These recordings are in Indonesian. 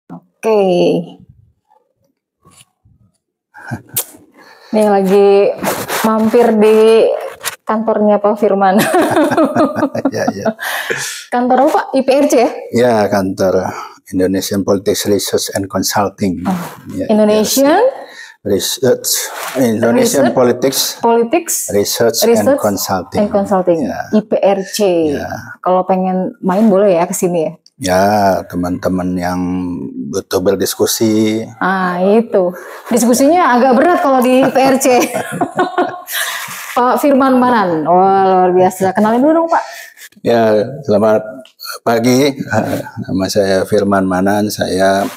Oke. Nih lagi mampir di kantornya Pak Firman. Ya. Kantor apa Pak? IPRC ya? Ya, kantor Indonesian Politics Research and Consulting. Ya, Indonesian Politics Research and Consulting. Ya. IPRC. Ya. Kalau pengen main boleh ya ke sini ya? Ya, teman-teman yang butuh berdiskusi. Itu. Diskusinya agak berat kalau di IPRC. Pak Firman Manan. Luar biasa. Kenalin dulu dong, Pak. Ya, selamat pagi. Nama saya Firman Manan. Saya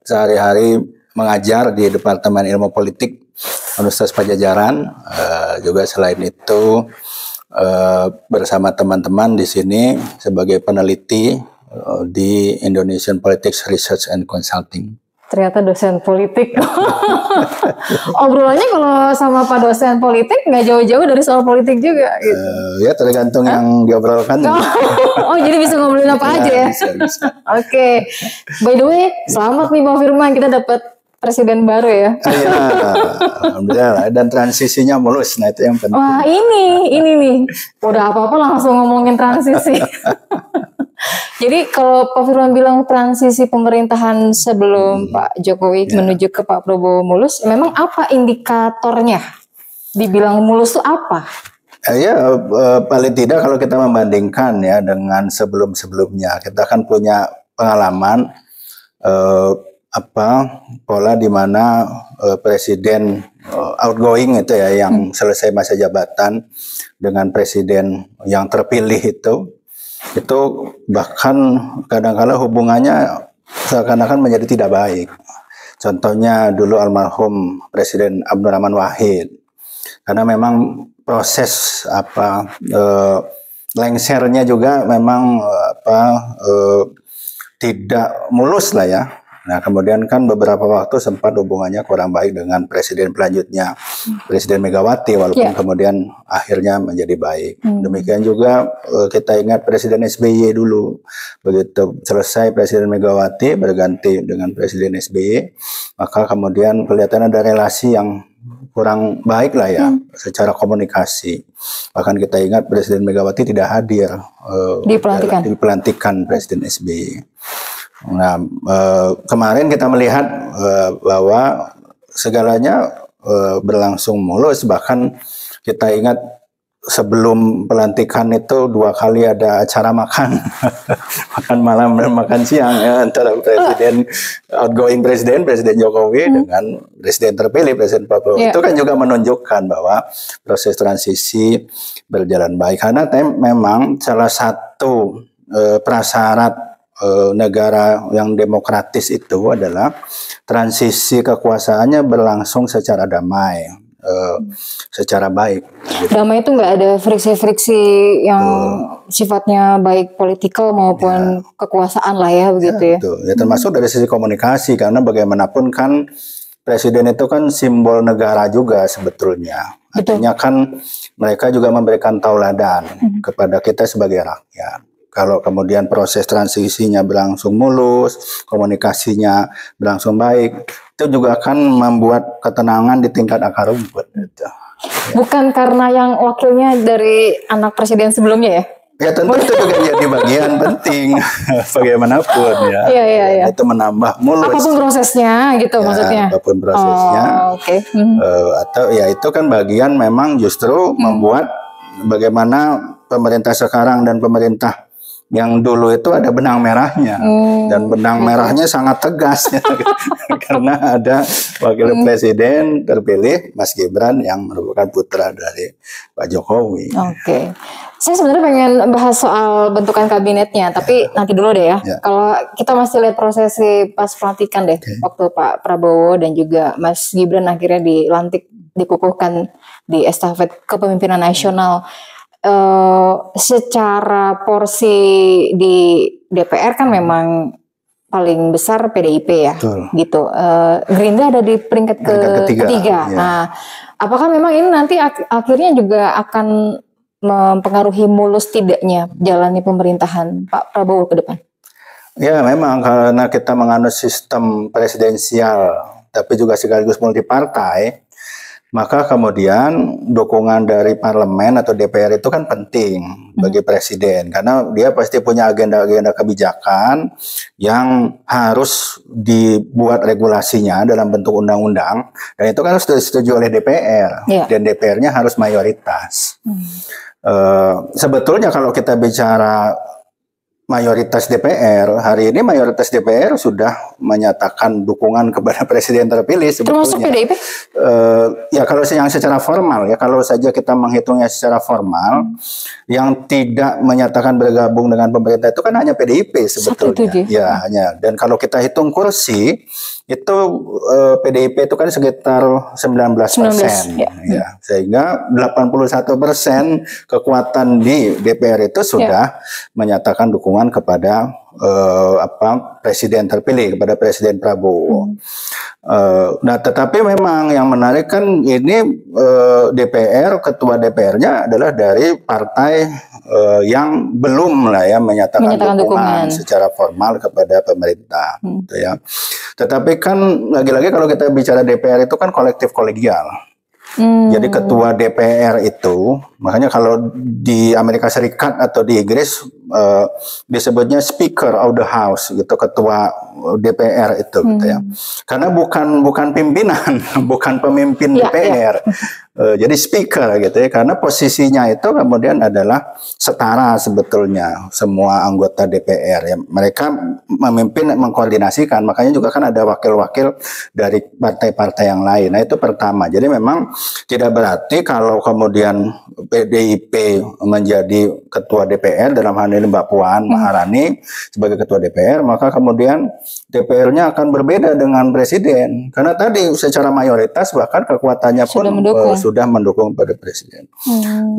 sehari-hari mengajar di Departemen Ilmu Politik Universitas Padjadjaran. Juga selain itu bersama teman-teman di sini sebagai peneliti di Indonesian Politics Research and Consulting. Ternyata dosen politik. Obrolannya kalau sama Pak dosen politik nggak jauh-jauh dari soal politik juga. Gitu. Ya tergantung yang diobrolkan. Jadi bisa ngobrolin apa aja ya. Bisa. Oke. By the way, selamat nih Pak Firman, kita dapat presiden baru ya. Iya, alhamdulillah. Dan transisinya mulus, nah itu yang penting. Wah ini nih, udah apa-apa langsung ngomongin transisi. Jadi kalau Pak Firman bilang transisi pemerintahan sebelum Pak Jokowi menuju ke Pak Prabowo mulus, memang apa indikatornya? Dibilang mulus itu apa? Paling tidak kalau kita membandingkan ya dengan sebelum-sebelumnya, kita kan punya pengalaman pola di mana presiden outgoing itu ya yang selesai masa jabatan dengan presiden yang terpilih itu bahkan kadang-kala hubungannya seakan-akan menjadi tidak baik. Contohnya dulu almarhum Presiden Abdurrahman Wahid, karena memang proses lengsernya juga memang tidak mulus lah ya. Nah kemudian kan beberapa waktu sempat hubungannya kurang baik dengan presiden pelanjutnya, Presiden Megawati, walaupun kemudian akhirnya menjadi baik. Demikian juga kita ingat Presiden SBY dulu, begitu selesai Presiden Megawati berganti dengan Presiden SBY, maka kemudian kelihatan ada relasi yang kurang baik lah ya secara komunikasi. Bahkan kita ingat Presiden Megawati tidak hadir di pelantikan Presiden SBY. Nah, kemarin kita melihat bahwa segalanya berlangsung mulus, bahkan kita ingat sebelum pelantikan itu 2 kali ada acara makan malam dan makan siang ya, antara outgoing Presiden Jokowi dengan Presiden terpilih Presiden Prabowo. Itu kan juga menunjukkan bahwa proses transisi berjalan baik, karena memang salah satu prasyarat negara yang demokratis itu adalah transisi kekuasaannya berlangsung secara damai, secara baik. Damai itu nggak ada friksi-friksi yang sifatnya baik politikal maupun kekuasaan lah ya, begitu ya. Betul. Ya termasuk dari sisi komunikasi, karena bagaimanapun kan presiden itu kan simbol negara juga sebetulnya. Artinya kan mereka juga memberikan tauladan kepada kita sebagai rakyat. Kalau kemudian proses transisinya berlangsung mulus, komunikasinya berlangsung baik, itu juga akan membuat ketenangan di tingkat akar rumput. Bukan karena yang wakilnya dari anak presiden sebelumnya ya? Ya tentu itu juga jadi bagian penting bagaimanapun ya. Iya. Itu menambah mulus. Apapun prosesnya gitu maksudnya. Apapun prosesnya. Atau ya itu kan bagian memang justru membuat bagaimana pemerintah sekarang dan pemerintah yang dulu itu ada benang merahnya, dan benang merahnya sangat tegas ya, karena ada wakil presiden terpilih Mas Gibran yang merupakan putra dari Pak Jokowi. Saya sebenarnya pengen bahas soal bentukan kabinetnya, tapi nanti dulu deh ya. Kalau kita masih lihat prosesi pas pelantikan deh, waktu Pak Prabowo dan juga Mas Gibran akhirnya dilantik, dikukuhkan di estafet kepemimpinan nasional. Secara porsi di DPR kan memang paling besar PDIP ya. Gitu. Gerindra ada di peringkat ketiga. Nah, apakah memang ini nanti akhirnya juga akan mempengaruhi mulus tidaknya jalannya pemerintahan Pak Prabowo ke depan? Ya, memang karena kita menganut sistem presidensial, tapi juga sekaligus multipartai, maka kemudian dukungan dari parlemen atau DPR itu kan penting bagi presiden, karena dia pasti punya agenda-agenda kebijakan yang harus dibuat regulasinya dalam bentuk undang-undang, dan itu kan harus disetujui oleh DPR, dan DPR-nya harus mayoritas. Sebetulnya kalau kita bicara mayoritas DPR, hari ini mayoritas DPR sudah menyatakan dukungan kepada presiden terpilih sebetulnya. Termasuk PDIP? Ya kalau yang secara formal ya, kalau saja kita menghitungnya secara formal, yang tidak menyatakan bergabung dengan pemerintah itu kan hanya PDIP sebetulnya. Ya hanya. Dan kalau kita hitung kursi itu PDIP itu kan sekitar 19%, ya. Sehingga 81% kekuatan di DPR itu sudah menyatakan dukungan kepada presiden terpilih, kepada Presiden Prabowo. Nah, tetapi memang yang menarik kan ini DPR, ketua DPR-nya adalah dari partai yang belum lah ya menyatakan dukungan secara formal kepada pemerintah, gitu ya. Tetapi kan lagi-lagi kalau kita bicara DPR itu kan kolektif kolegial. Jadi ketua DPR itu, makanya kalau di Amerika Serikat atau di Inggris disebutnya Speaker of the House, gitu, ketua DPR itu, gitu ya. Karena bukan pimpinan, bukan pemimpin DPR. Jadi speaker gitu ya, karena posisinya itu kemudian adalah setara sebetulnya semua anggota DPR ya. Mereka memimpin, mengkoordinasikan, makanya juga kan ada wakil-wakil dari partai-partai yang lain. Nah itu pertama. Jadi memang tidak berarti kalau kemudian PDIP menjadi ketua DPR, dalam hal ini Mbak Puan Maharani sebagai ketua DPR, maka kemudian DPR-nya akan berbeda dengan presiden. Karena tadi secara mayoritas bahkan kekuatannya pun sudah mendukung pada presiden.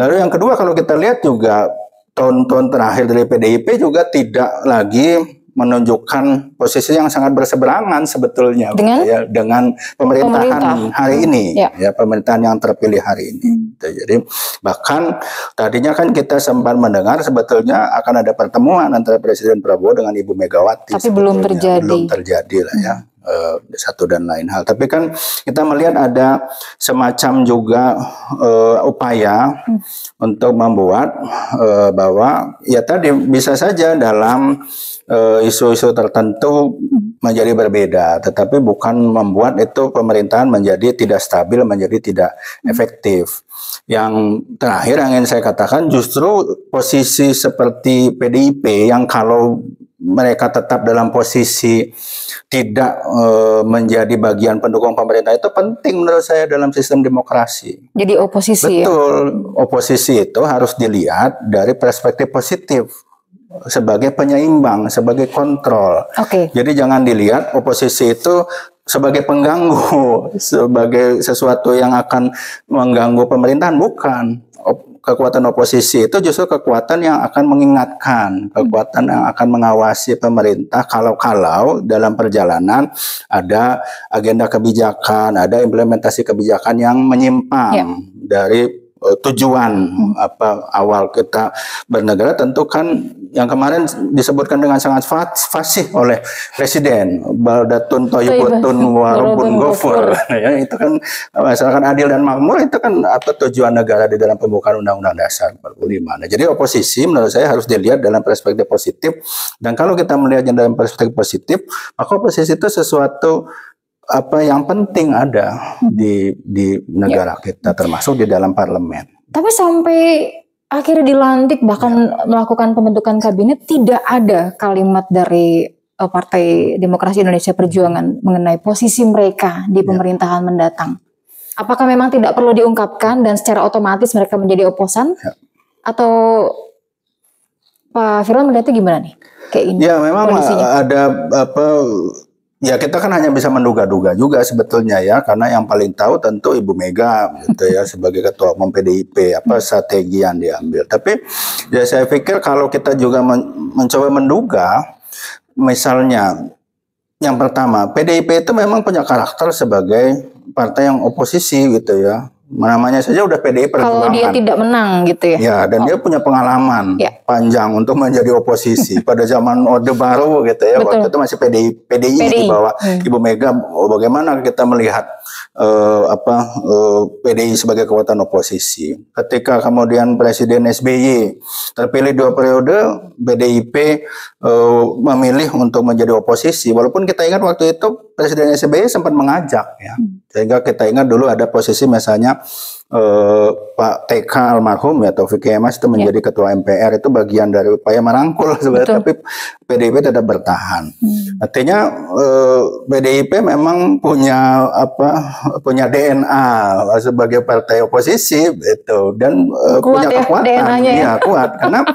Lalu yang kedua, kalau kita lihat juga tahun-tahun terakhir dari PDIP juga tidak lagi menunjukkan posisi yang sangat berseberangan sebetulnya dengan pemerintahan hari ini, ya pemerintahan yang terpilih hari ini. Jadi bahkan tadinya kan kita sempat mendengar sebetulnya akan ada pertemuan antara Presiden Prabowo dengan Ibu Megawati. Tapi belum terjadi lah ya. Satu dan lain hal. Tapi kan kita melihat ada semacam juga upaya untuk membuat bahwa ya tadi bisa saja dalam isu-isu tertentu menjadi berbeda, tetapi bukan membuat itu pemerintahan menjadi tidak stabil, menjadi tidak efektif. Yang terakhir yang ingin saya katakan, justru posisi seperti PDIP yang kalau mereka tetap dalam posisi tidak menjadi bagian pendukung pemerintah itu penting menurut saya dalam sistem demokrasi. Jadi oposisi. Betul, oposisi itu harus dilihat dari perspektif positif sebagai penyeimbang, sebagai kontrol. Jadi jangan dilihat oposisi itu sebagai pengganggu, sebagai sesuatu yang akan mengganggu pemerintahan, bukan. Kekuatan oposisi itu justru kekuatan yang akan mengingatkan, kekuatan yang akan mengawasi pemerintah kalau dalam perjalanan ada agenda kebijakan, ada implementasi kebijakan yang menyimpang dari tujuan awal kita bernegara. Tentu kan yang kemarin disebutkan dengan sangat fasih oleh Presiden, baldatun thayyibun warubun ghafur. Ya, itu kan masyarakat adil dan makmur, itu kan tujuan negara di dalam pembukaan Undang-Undang Dasar 45. Nah, jadi oposisi menurut saya harus dilihat dalam perspektif positif, dan kalau kita melihatnya dalam perspektif positif, maka oposisi itu sesuatu yang penting ada di negara kita, termasuk di dalam parlemen. Tapi sampai akhirnya dilantik bahkan melakukan pembentukan kabinet, tidak ada kalimat dari Partai Demokrasi Indonesia Perjuangan mengenai posisi mereka di pemerintahan mendatang. Apakah memang tidak perlu diungkapkan dan secara otomatis mereka menjadi oposan? Atau Pak Firman melihatnya gimana nih? Kayak ini. Ya memang ada ya kita kan hanya bisa menduga-duga juga sebetulnya ya, karena yang paling tahu tentu Ibu Mega gitu ya sebagai ketua umum PDIP, strategi yang diambil. Tapi ya saya pikir kalau kita juga mencoba menduga, misalnya yang pertama, PDIP itu memang punya karakter sebagai partai yang oposisi gitu ya. namanya saja udah PDI Perjuangan. Kalau dia tidak menang gitu ya? Ya, dan dia punya pengalaman panjang untuk menjadi oposisi pada zaman Orde Baru gitu ya. Waktu itu masih PDI. Di bawah Ibu Mega. Bagaimana kita melihat PDI sebagai kekuatan oposisi? Ketika kemudian Presiden SBY terpilih 2 periode, PDIP memilih untuk menjadi oposisi. Walaupun kita ingat waktu itu Presiden SBY sempat mengajak ya. Sehingga kita ingat dulu ada posisi misalnya Pak TK almarhum ya Taufik Kemas itu menjadi ketua MPR, itu bagian dari upaya merangkul sebenarnya, tapi PDIP tetap bertahan. Artinya PDIP memang punya DNA sebagai partai oposisi itu, dan punya kekuatan ya, kuat karena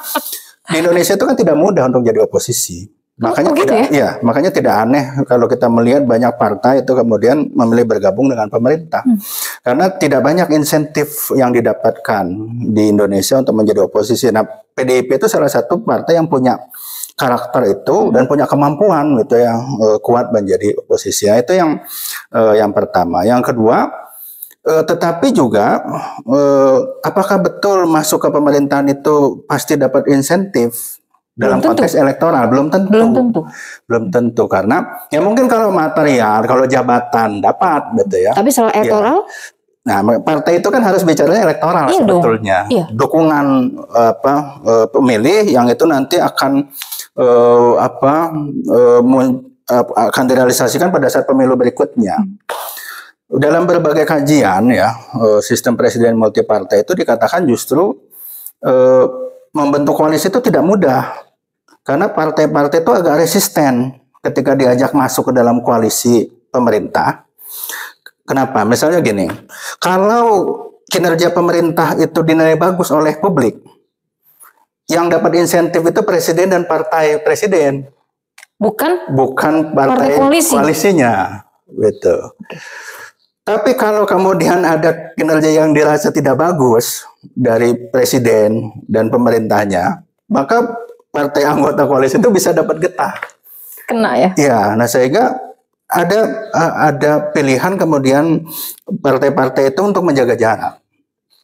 di Indonesia itu kan tidak mudah untuk jadi oposisi. Makanya makanya tidak aneh kalau kita melihat banyak partai itu kemudian memilih bergabung dengan pemerintah. Karena tidak banyak insentif yang didapatkan di Indonesia untuk menjadi oposisi. Nah, PDIP itu salah satu partai yang punya karakter itu dan punya kemampuan gitu ya, kuat menjadi oposisi. Nah, itu yang pertama. Yang kedua, tetapi juga apakah betul masuk ke pemerintahan itu pasti dapat insentif? Dalam konteks elektoral belum tentu karena ya mungkin kalau material, kalau jabatan dapat gitu ya. Tapi soal elektoral? Nah, partai itu kan harus bicaranya elektoral sebetulnya. Dukungan pemilih yang itu nanti akan akan direalisasikan pada saat pemilu berikutnya. Dalam berbagai kajian ya, sistem presiden multipartai itu dikatakan justru membentuk koalisi itu tidak mudah. Karena partai-partai itu agak resisten ketika diajak masuk ke dalam koalisi pemerintah. Kenapa? Misalnya gini, kalau kinerja pemerintah itu dinilai bagus oleh publik, yang dapat insentif itu presiden dan partai presiden. Bukan partai koalisinya. Gitu. Tapi kalau kemudian ada kinerja yang dirasa tidak bagus dari presiden dan pemerintahnya, maka partai anggota koalisi itu bisa dapat getah. Kena ya? Ya, nah sehingga ada pilihan kemudian partai-partai itu untuk menjaga jarak.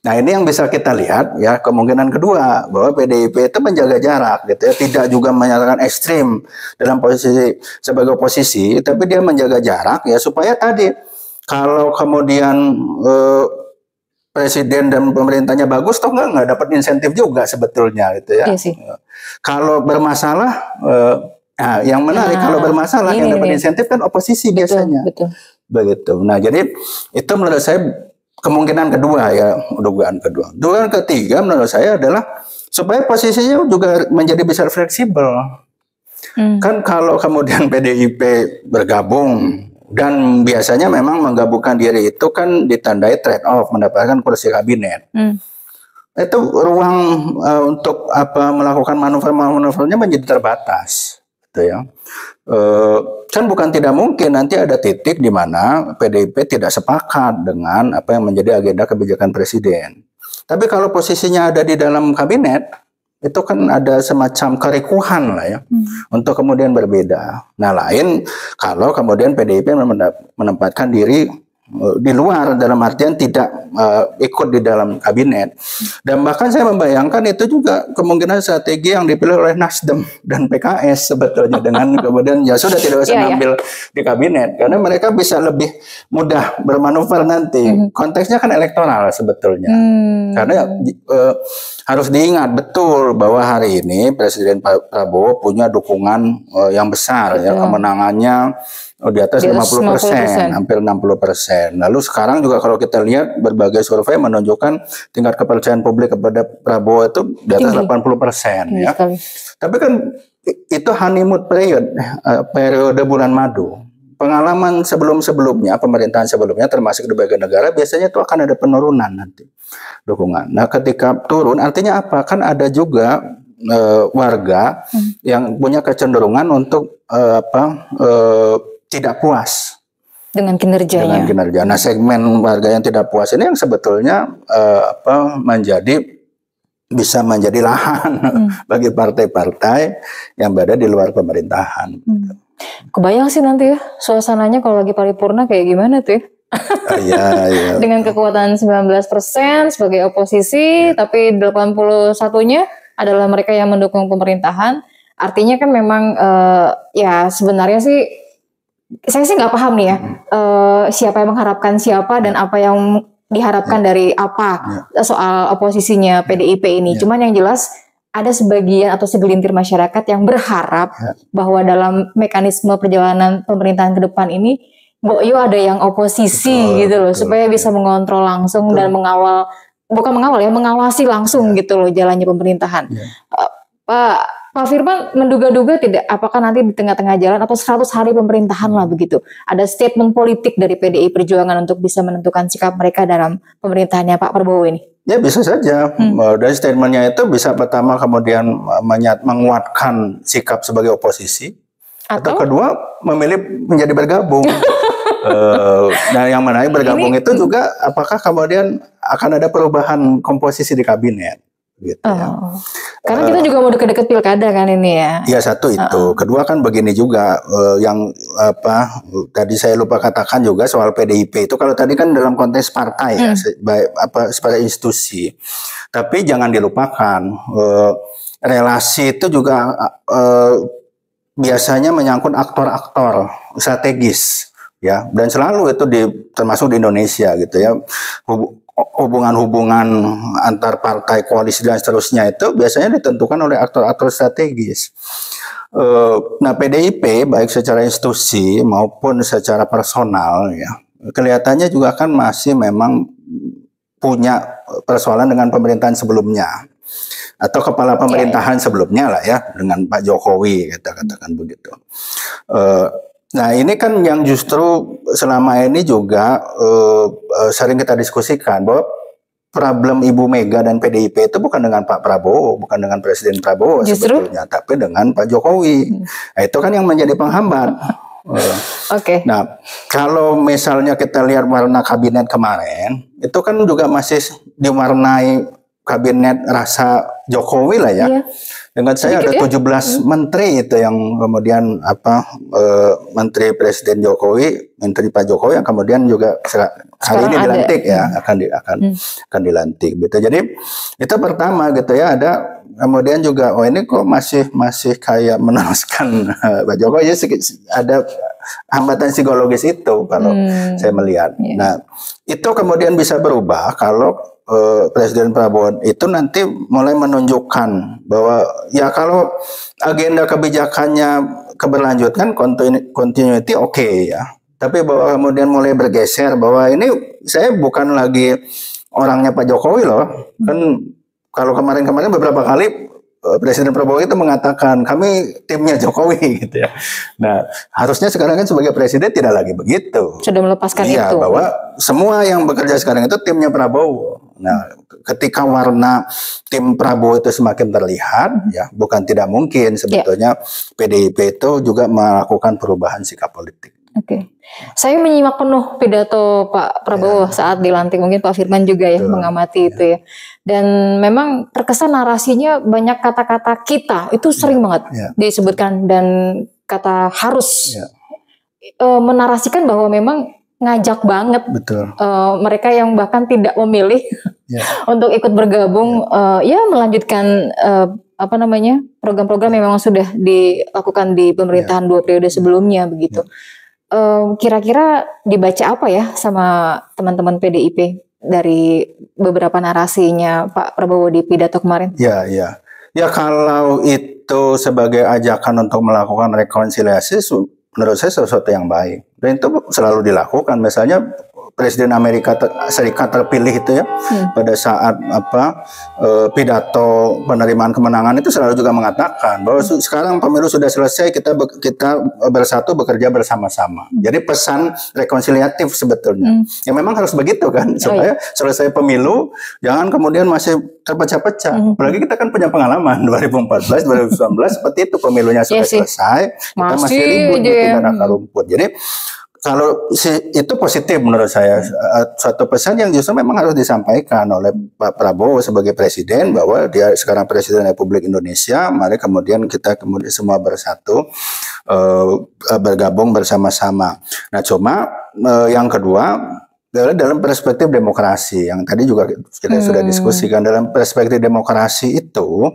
Nah ini yang bisa kita lihat ya, kemungkinan kedua bahwa PDIP itu menjaga jarak gitu ya, tidak juga menyatakan ekstrim dalam posisi sebagai oposisi, tapi dia menjaga jarak ya supaya tadi kalau kemudian presiden dan pemerintahnya bagus, toh nggak dapat insentif juga sebetulnya gitu ya. Iya sih. Kalau bermasalah, yang menarik kalau bermasalah yang dapat insentif kan oposisi biasanya. Begitu. Nah jadi itu menurut saya kemungkinan kedua ya, dugaan kedua. Dugaan ketiga menurut saya adalah supaya posisinya juga menjadi bisa fleksibel. Kan kalau kemudian PDIP bergabung dan biasanya memang menggabungkan diri itu kan ditandai trade off, mendapatkan kursi kabinet. Itu ruang untuk melakukan manuver-manuvernya menjadi terbatas, gitu ya. Kan bukan tidak mungkin nanti ada titik di mana PDIP tidak sepakat dengan apa yang menjadi agenda kebijakan presiden. Tapi kalau posisinya ada di dalam kabinet, itu kan ada semacam kerikuhan lah ya, untuk kemudian berbeda. Nah lain kalau kemudian PDIP menempatkan diri di luar, dalam artian tidak ikut di dalam kabinet. Dan bahkan saya membayangkan itu juga kemungkinan strategi yang dipilih oleh Nasdem dan PKS sebetulnya, dengan kemudian ya sudah tidak usah ngambil di kabinet karena mereka bisa lebih mudah bermanuver nanti. Konteksnya kan elektoral sebetulnya. Karena harus diingat betul bahwa hari ini Presiden Prabowo punya dukungan yang besar ya, kemenangannya di atas 50%, hampir 60%. Lalu sekarang juga kalau kita lihat berbagai survei menunjukkan tingkat kepercayaan publik kepada Prabowo itu di atas 80% ya. Tapi kan itu honeymoon periode bulan madu. Pengalaman sebelumnya, pemerintahan sebelumnya termasuk di berbagai negara biasanya itu akan ada penurunan nanti dukungan. Nah, ketika turun artinya apa? Kan ada juga warga yang punya kecenderungan untuk tidak puas dengan kinerjanya. Nah, segmen warga yang tidak puas ini yang sebetulnya bisa menjadi lahan bagi partai-partai yang berada di luar pemerintahan. Kebayang sih nanti ya suasananya kalau lagi paripurna kayak gimana tuh ya? Iya. Dengan kekuatan 19% sebagai oposisi, tapi 81-nya adalah mereka yang mendukung pemerintahan. Artinya kan memang ya sebenarnya sih saya sih nggak paham nih ya siapa yang mengharapkan siapa dan apa yang diharapkan dari apa soal oposisinya PDIP ini. Cuman yang jelas ada sebagian atau segelintir masyarakat yang berharap bahwa dalam mekanisme perjalanan pemerintahan ke depan ini ada yang oposisi gitu loh, supaya bisa mengontrol langsung dan mengawasi langsung gitu loh jalannya pemerintahan. Pak Firman menduga-duga tidak apakah nanti di tengah-tengah jalan atau 100 hari pemerintahan lah begitu, ada statement politik dari PDI Perjuangan untuk bisa menentukan sikap mereka dalam pemerintahannya Pak Prabowo ini? Ya bisa saja. Dari statementnya itu bisa pertama kemudian menguatkan sikap sebagai oposisi, atau kedua memilih menjadi bergabung. Nah yang mana bergabung ini, itu juga apakah kemudian akan ada perubahan komposisi di kabinet? Gitu ya. Karena kita juga mau deket-deket pilkada kan ini ya. Ya satu itu, kedua kan begini juga yang tadi saya lupa katakan juga soal PDIP itu, kalau tadi kan dalam konteks partai ya, sebagai institusi, tapi jangan dilupakan relasi itu juga biasanya menyangkut aktor-aktor strategis ya, dan selalu itu termasuk di Indonesia gitu ya. Hubungan-hubungan antar partai, koalisi dan seterusnya itu biasanya ditentukan oleh aktor-aktor strategis. Nah PDIP baik secara institusi maupun secara personal ya, kelihatannya juga kan masih memang punya persoalan dengan pemerintahan sebelumnya atau kepala pemerintahan sebelumnya lah ya, dengan Pak Jokowi kita katakan begitu. Nah ini kan yang justru selama ini juga sering kita diskusikan, bahwa problem Ibu Mega dan PDIP itu bukan dengan Pak Prabowo, bukan dengan Presiden Prabowo sebetulnya, tapi dengan Pak Jokowi. Nah itu kan yang menjadi penghambat. Nah kalau misalnya kita lihat warna kabinet kemarin, itu kan juga masih diwarnai kabinet rasa Jokowi lah ya. Dengan saya ada 17 menteri itu yang kemudian menteri Presiden Jokowi, menteri Pak Jokowi yang kemudian juga hari ini dilantik ya, akan dilantik gitu. Jadi itu pertama gitu ya, ada kemudian juga ini kok masih kayak meneruskan Pak Jokowi ya, ada hambatan psikologis itu kalau saya melihat. Nah, itu kemudian bisa berubah kalau Presiden Prabowo itu nanti mulai menunjukkan bahwa ya kalau agenda kebijakannya keberlanjutan, continuity oke ya, tapi bahwa kemudian mulai bergeser bahwa ini saya bukan lagi orangnya Pak Jokowi loh. Kan kalau kemarin-kemarin beberapa kali Presiden Prabowo itu mengatakan kami timnya Jokowi gitu ya. Nah harusnya sekarang kan sebagai presiden tidak lagi begitu. Sudah melepaskan itu. Bahwa semua yang bekerja sekarang itu timnya Prabowo. Nah ketika warna tim Prabowo itu semakin terlihat, ya bukan tidak mungkin sebetulnya PDIP itu juga melakukan perubahan sikap politik. Saya menyimak penuh pidato Pak Prabowo saat dilantik, mungkin Pak Firman juga ya mengamati itu ya. Dan memang terkesan narasinya banyak kata-kata kita, itu sering banget disebutkan, dan kata harus menarasikan bahwa memang ngajak banget mereka yang bahkan tidak memilih untuk ikut bergabung, melanjutkan program-program yang memang sudah dilakukan di pemerintahan 2 periode sebelumnya begitu. Kira-kira dibaca apa ya sama teman-teman PDIP dari beberapa narasinya Pak Prabowo di pidato kemarin? Ya kalau itu sebagai ajakan untuk melakukan rekonsiliasi, menurut saya sesuatu yang baik, dan itu selalu dilakukan. Misalnya Presiden Amerika Serikat terpilih itu ya, pada saat pidato penerimaan kemenangan itu selalu juga mengatakan bahwa sekarang pemilu sudah selesai, kita bersatu bekerja bersama-sama. Jadi pesan rekonsiliatif sebetulnya. Ya memang harus begitu kan, supaya selesai pemilu jangan kemudian masih terpecah-pecah. Apalagi kita kan punya pengalaman 2014, 2019 seperti itu, pemilunya sudah selesai, kita masih ribut di akar rumput. Jadi kalau itu positif menurut saya, suatu pesan yang justru memang harus disampaikan oleh Pak Prabowo sebagai presiden, bahwa dia sekarang Presiden Republik Indonesia, mari kemudian kita semua bersatu, bergabung bersama-sama. Nah cuma yang kedua, dalam perspektif demokrasi yang tadi juga kita sudah diskusikan, dalam perspektif demokrasi itu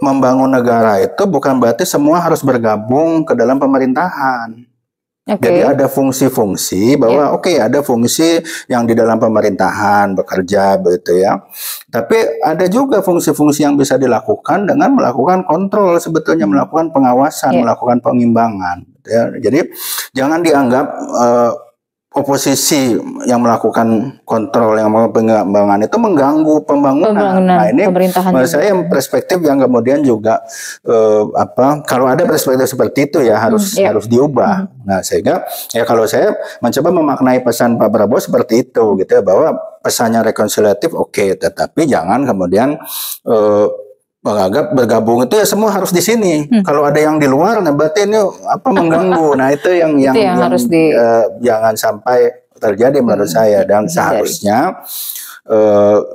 membangun negara itu bukan berarti semua harus bergabung ke dalam pemerintahan. Jadi ada fungsi-fungsi bahwa ada fungsi yang di dalam pemerintahan bekerja begitu ya. Tapi ada juga fungsi-fungsi yang bisa dilakukan dengan melakukan kontrol, sebetulnya melakukan pengawasan, melakukan pengimbangan. Ya. Jadi jangan dianggap oposisi yang melakukan kontrol, yang melakukan pengembangan itu mengganggu pembangunan. Nah ini menurut saya perspektif yang kemudian juga kalau ada perspektif seperti itu ya harus diubah. Nah sehingga ya kalau saya mencoba memaknai pesan Pak Prabowo seperti itu gitu ya, bahwa pesannya rekonsiliatif tetapi jangan kemudian menganggap bergabung itu ya semua harus di sini. Kalau ada yang di luar, nah berarti ini mengganggu. Nah itu yang harus jangan sampai terjadi menurut saya. Dan seharusnya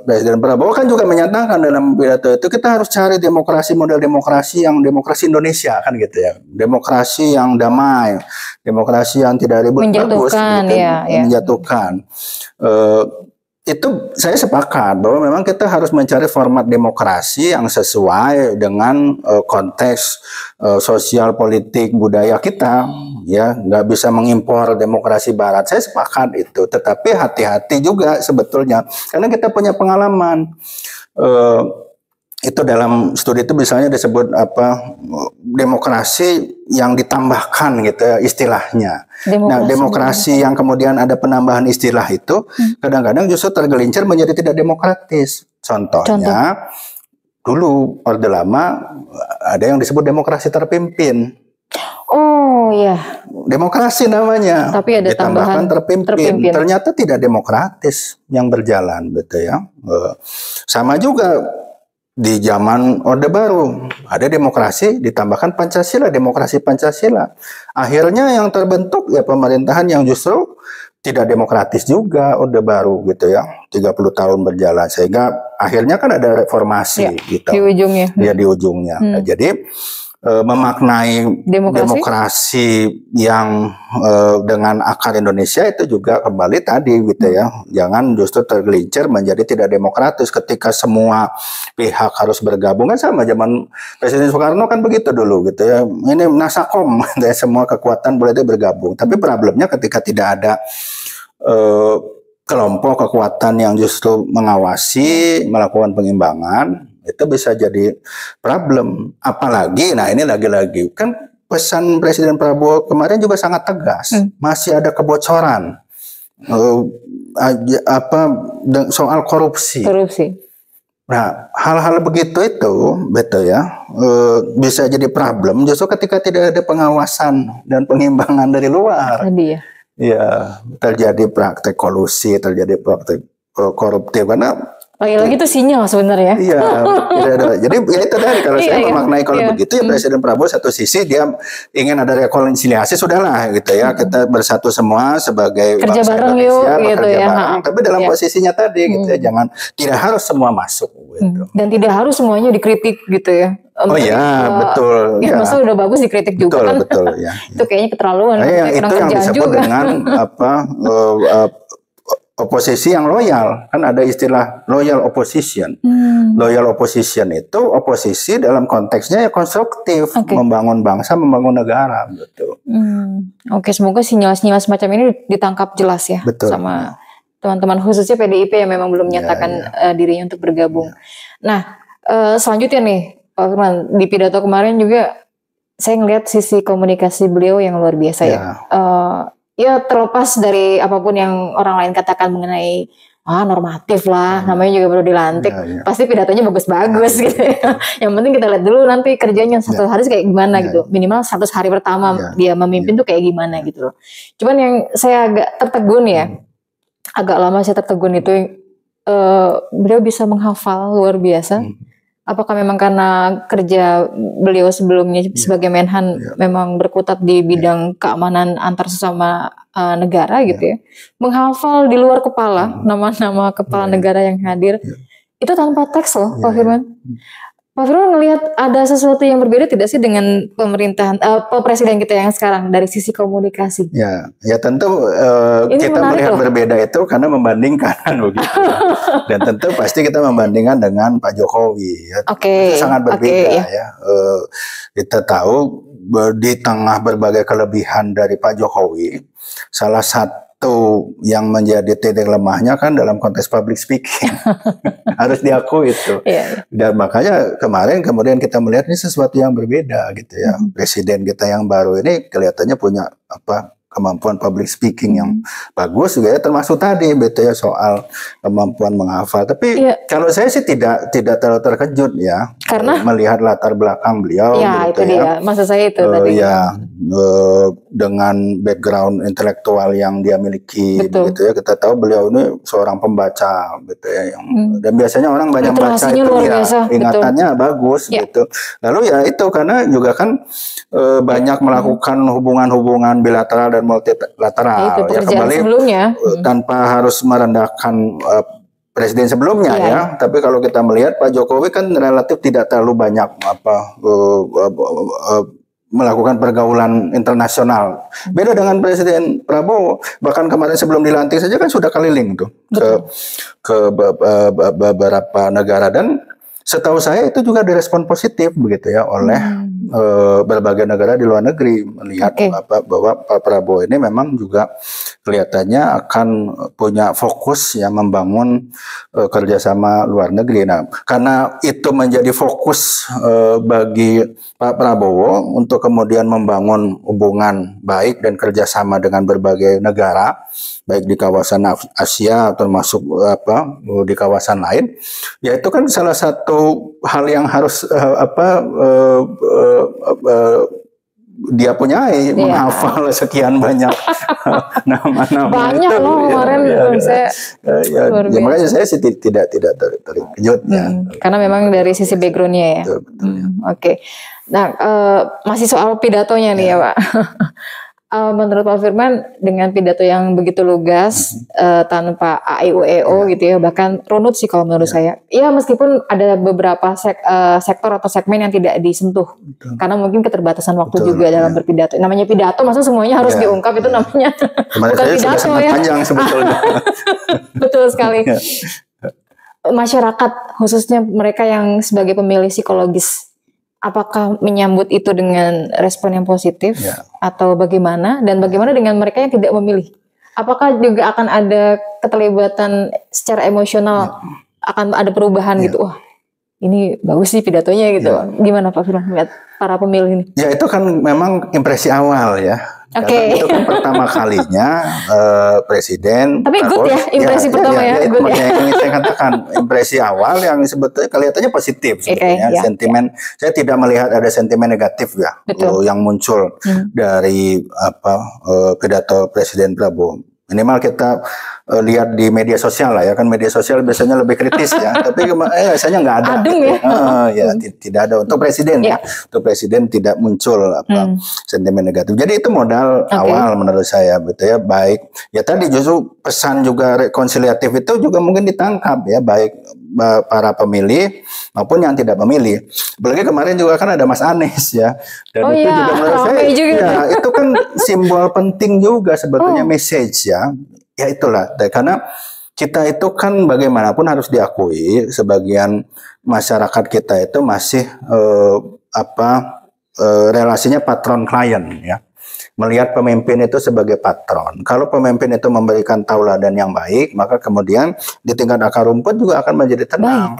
Presiden Prabowo kan juga menyatakan dalam pidato itu kita harus cari demokrasi, model demokrasi yang demokrasi Indonesia kan gitu ya. Demokrasi yang damai, demokrasi yang tidak ribut, menjatuhkan, bagus, gitu, menjatuhkan. Itu saya sepakat bahwa memang kita harus mencari format demokrasi yang sesuai dengan konteks sosial, politik, budaya kita, ya nggak bisa mengimpor demokrasi Barat. Saya sepakat itu, tetapi hati-hati juga sebetulnya karena kita punya pengalaman. Itu dalam studi itu misalnya disebut demokrasi yang ditambahkan gitu ya istilahnya. Nah demokrasi yang kemudian ada penambahan istilah itu kadang-kadang justru tergelincir menjadi tidak demokratis. Contohnya dulu Orde Lama ada yang disebut demokrasi terpimpin. Oh iya. Demokrasi namanya. Tapi ada ditambahkan terpimpin. Ternyata tidak demokratis yang berjalan, betul ya. Sama juga di zaman Orde Baru ada demokrasi ditambahkan Pancasila, demokrasi Pancasila. Akhirnya yang terbentuk ya pemerintahan yang justru tidak demokratis juga Orde Baru gitu ya. 30 tahun berjalan sehingga akhirnya kan ada reformasi gitu. Di ujungnya. Ya di ujungnya. Nah, jadi memaknai demokrasi yang dengan akar Indonesia itu juga kembali tadi gitu ya. Jangan justru tergelincir menjadi tidak demokratis ketika semua pihak harus bergabung. Kan sama zaman Presiden Soekarno kan begitu dulu gitu ya. Ini Nasakom ya, semua kekuatan boleh bergabung. Tapi problemnya ketika tidak ada kelompok kekuatan yang justru mengawasi, melakukan pengimbangan, itu bisa jadi problem. Apalagi, nah ini lagi-lagi kan pesan Presiden Prabowo kemarin juga sangat tegas. Masih ada kebocoran soal korupsi. Nah hal-hal begitu itu betul ya bisa jadi problem justru ketika tidak ada pengawasan dan pengimbangan dari luar. Ya terjadi praktek kolusi, terjadi praktek koruptif karena lagi-lagi itu sinyal sebenarnya. Iya, jadi ya itu tadi kalau saya memaknai kalau begitu ya Presiden Prabowo satu sisi dia ingin ada rekonsiliasi sudahlah gitu ya kita bersatu semua sebagai kerja bareng yuk gitu ya. Tapi dalam posisinya tadi gitu ya jangan tidak harus semua masuk gitu. Dan tidak harus semuanya dikritik gitu ya. Oh iya betul. Ya masa udah bagus dikritik juga kan. Betul ya. Itu kayaknya keterlaluan. Itu yang disebut juga dengan oposisi yang loyal, kan ada istilah loyal opposition. Loyal opposition itu oposisi dalam konteksnya ya konstruktif, membangun bangsa, membangun negara, betul. Semoga sinyal-sinyal semacam ini ditangkap jelas ya, sama teman-teman khususnya PDIP yang memang belum menyatakan dirinya untuk bergabung. Nah, selanjutnya nih, Pak Firman, di pidato kemarin juga saya ngelihat sisi komunikasi beliau yang luar biasa ya. Ya terlepas dari apapun yang orang lain katakan mengenai normatif lah, namanya juga baru dilantik, pasti pidatonya bagus-bagus gitu ya. Yang penting kita lihat dulu nanti kerjanya 100 hari kayak gimana gitu, minimal 100 hari pertama dia memimpin tuh kayak gimana gitu loh. Cuman yang saya agak tertegun ya, agak lama saya tertegun itu beliau bisa menghafal luar biasa. Apakah memang karena kerja beliau sebelumnya sebagai Menhan memang berkutat di bidang keamanan antar sesama negara gitu ya, menghafal di luar kepala nama-nama kepala negara yang hadir itu tanpa teks loh Pak Firman. Pak Firman melihat ada sesuatu yang berbeda tidak sih dengan pemerintahan presiden kita yang sekarang dari sisi komunikasi? Ya tentu Ini kita melihat berbeda itu karena membandingkan kan begitu. Dan tentu pasti kita membandingkan dengan Pak Jokowi. Ya. Itu sangat berbeda ya. Kita tahu di tengah berbagai kelebihan dari Pak Jokowi, salah satu yang menjadi titik lemahnya kan dalam konteks public speaking. Harus diakui itu. Dan makanya kemarin kemudian kita melihat ini sesuatu yang berbeda gitu ya. Presiden kita yang baru ini kelihatannya punya kemampuan public speaking yang bagus juga ya, termasuk tadi betul ya soal kemampuan menghafal. Tapi kalau saya sih tidak terlalu terkejut ya, karena melihat latar belakang beliau. Ya gitu itu dia, maksud saya itu tadi. Ya dengan background intelektual yang dia miliki, gitu ya, kita tahu beliau ini seorang pembaca, gitu ya, yang dan biasanya orang banyak baca itu ya ingatannya bagus, gitu. Lalu ya itu karena juga kan banyak melakukan hubungan-hubungan bilateral dan multilateral ya, kembali sebelumnya tanpa harus merendahkan presiden sebelumnya ya. Tapi kalau kita melihat Pak Jokowi kan relatif tidak terlalu banyak melakukan pergaulan internasional. Beda dengan Presiden Prabowo, bahkan kemarin sebelum dilantik saja kan sudah keliling tuh ke beberapa negara, dan setahu saya itu juga direspon positif begitu ya oleh berbagai negara di luar negeri, melihat bahwa Pak Prabowo ini memang juga kelihatannya akan punya fokus ya membangun kerjasama luar negeri. Nah, karena itu menjadi fokus bagi Pak Prabowo untuk kemudian membangun hubungan baik dan kerjasama dengan berbagai negara, baik di kawasan Asia termasuk di kawasan lain, ya itu kan salah satu hal yang harus dia punyai, menghafal sekian banyak nama-nama banyak itu. Loh kemarin makanya saya sih tidak terkejut ya. Karena memang dari sisi backgroundnya ya. Oke. Nah masih soal pidatonya nih ya Pak. Menurut Pak Firman dengan pidato yang begitu lugas tanpa AIUEO gitu ya, bahkan runut sih kalau menurut saya. Ya meskipun ada beberapa sektor atau segmen yang tidak disentuh karena mungkin keterbatasan waktu juga dalam berpidato. Namanya pidato masa semuanya harus diungkap, itu namanya bukan pidato ya. Panjang sebetulnya. Betul sekali. Masyarakat khususnya mereka yang sebagai pemilih psikologis, apakah menyambut itu dengan respon yang positif atau bagaimana? Dan bagaimana dengan mereka yang tidak memilih? Apakah juga akan ada keterlibatan secara emosional, akan ada perubahan gitu? Wah, ini bagus sih pidatonya gitu. Gimana Pak Firman melihat para pemilih ini? Ya itu kan memang impresi awal ya. Karena itu kan pertama kalinya presiden. Tapi good ya impresi pertama ya. Good ya. Yang saya katakan impresi awal yang sebetulnya kelihatannya positif sebetulnya. Sentimen saya tidak melihat ada sentimen negatif ya yang muncul dari pidato Presiden Prabowo. Minimal kita lihat di media sosial lah ya, kan media sosial biasanya lebih kritis ya, tapi biasanya nggak ada. Adem ya. Tidak ada untuk presiden ya. Untuk presiden tidak muncul sentimen negatif. Jadi itu modal awal menurut saya, betul ya. Baik ya, tadi justru pesan juga rekonsiliatif itu juga mungkin ditangkap ya, baik para pemilih maupun yang tidak memilih. Apalagi kemarin juga kan ada Mas Anies ya, dan itu juga menurut saya itu kan simbol penting juga sebetulnya, message ya. Ya itulah, karena kita itu kan bagaimanapun harus diakui sebagian masyarakat kita itu masih relasinya patron klien ya. Melihat pemimpin itu sebagai patron. Kalau pemimpin itu memberikan tauladan yang baik, maka kemudian di tingkat akar rumput juga akan menjadi tenang.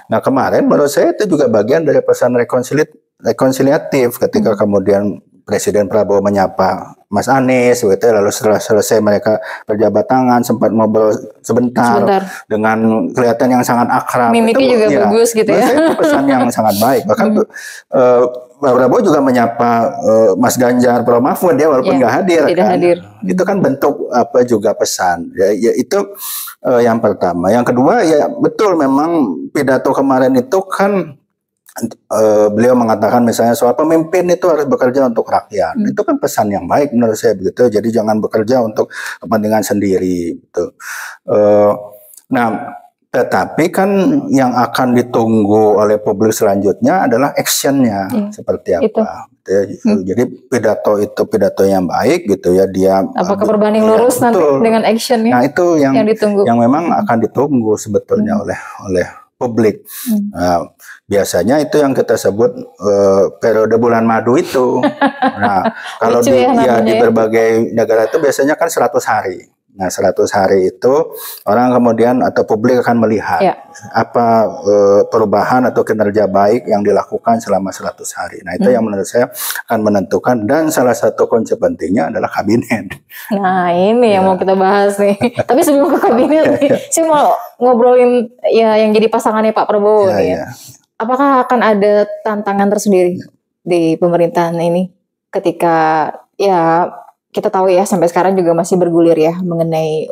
Nah kemarin menurut saya itu juga bagian dari pesan rekonsiliatif ketika kemudian Presiden Prabowo menyapa Mas Anies, lalu setelah selesai mereka berjabat tangan, sempat ngobrol sebentar. Dengan kelihatan yang sangat akrab. Mimiknya juga bagus gitu ya. Itu pesan yang sangat baik. Bahkan Pak Prabowo juga menyapa Mas Ganjar Pranowo Mahfud ya, walaupun nggak hadir. Tidak hadir. Itu kan bentuk juga pesan. Ya itu yang pertama. Yang kedua ya betul, memang pidato kemarin itu kan beliau mengatakan misalnya soal pemimpin itu harus bekerja untuk rakyat. Itu kan pesan yang baik menurut saya begitu. Jadi jangan bekerja untuk kepentingan sendiri. Gitu. Nah, Tetapi kan yang akan ditunggu oleh publik selanjutnya adalah actionnya seperti apa. Jadi pidato itu pidato yang baik gitu ya, dia apakah berbanding lurus nanti dengan actionnya. Nah itu yang ditunggu, yang memang akan ditunggu sebetulnya oleh publik. Nah, biasanya itu yang kita sebut periode bulan madu itu. Nah kalau di berbagai negara itu biasanya kan 100 hari. Nah 100 hari itu orang kemudian atau publik akan melihat apa perubahan atau kinerja baik yang dilakukan selama 100 hari. Nah itu yang menurut saya akan menentukan, dan salah satu kunci pentingnya adalah kabinet. Nah ini yang mau kita bahas nih. Tapi sebelum ke kabinet nih, saya mau ngobrolin ya yang jadi pasangannya Pak Prabowo nih ya. Apakah akan ada tantangan tersendiri di pemerintahan ini ketika ya kita tahu ya sampai sekarang juga masih bergulir ya mengenai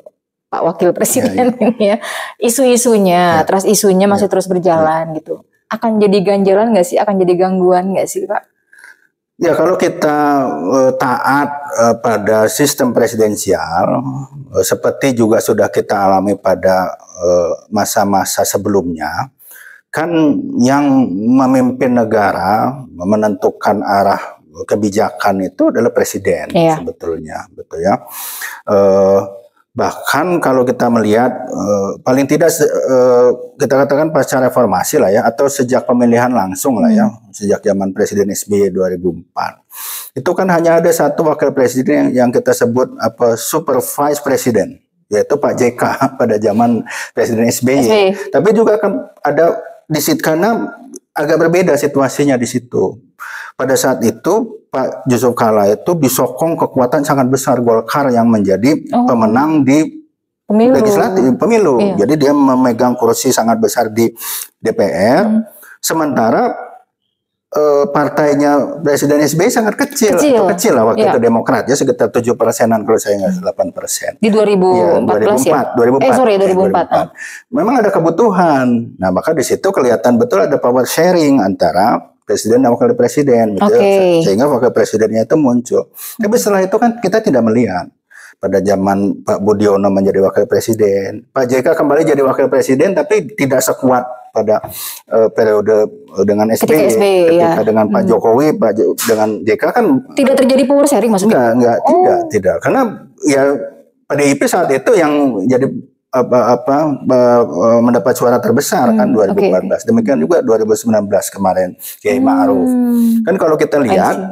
Pak Wakil Presiden ini ya, isu-isunya, terus isunya masih terus berjalan gitu. Akan jadi ganjalan nggak sih? Akan jadi gangguan nggak sih Pak? Ya kalau kita taat pada sistem presidensial, seperti juga sudah kita alami pada masa-masa sebelumnya, kan yang memimpin negara, menentukan arah kebijakan itu adalah presiden sebetulnya, betul ya. Bahkan kalau kita melihat paling tidak kita katakan pasca reformasi lah ya, atau sejak pemilihan langsung lah ya, sejak zaman Presiden SBY 2004, itu kan hanya ada satu wakil presiden yang kita sebut apa supervise presiden, yaitu Pak JK pada zaman Presiden SBY. Tapi juga akan ada di situ karena agak berbeda situasinya di situ. Pada saat itu Pak Yusuf Kalla itu disokong kekuatan sangat besar Golkar yang menjadi pemenang di legislatif pemilu. Jadi dia memegang kursi sangat besar di DPR. Sementara partainya Presiden SBY sangat kecil lah waktu itu, Demokrat ya, sekitar 7%-an kalau saya nggak 8%. Di 2014 2004. Memang ada kebutuhan. Nah maka di situ kelihatan betul ada power sharing antara presiden dan wakil presiden, gitu sehingga wakil presidennya itu muncul. Tapi setelah itu kan kita tidak melihat pada zaman Pak Budiono menjadi wakil presiden, Pak JK kembali jadi wakil presiden, tapi tidak sekuat pada periode dengan SBY. Ketika dengan Pak Jokowi, dengan JK kan tidak terjadi power sharing maksudnya? Tidak, karena ya PDIP saat itu yang jadi mendapat suara terbesar kan 2014. Demikian juga 2019 kemarin Kiai Ma'ruf. Kan kalau kita lihat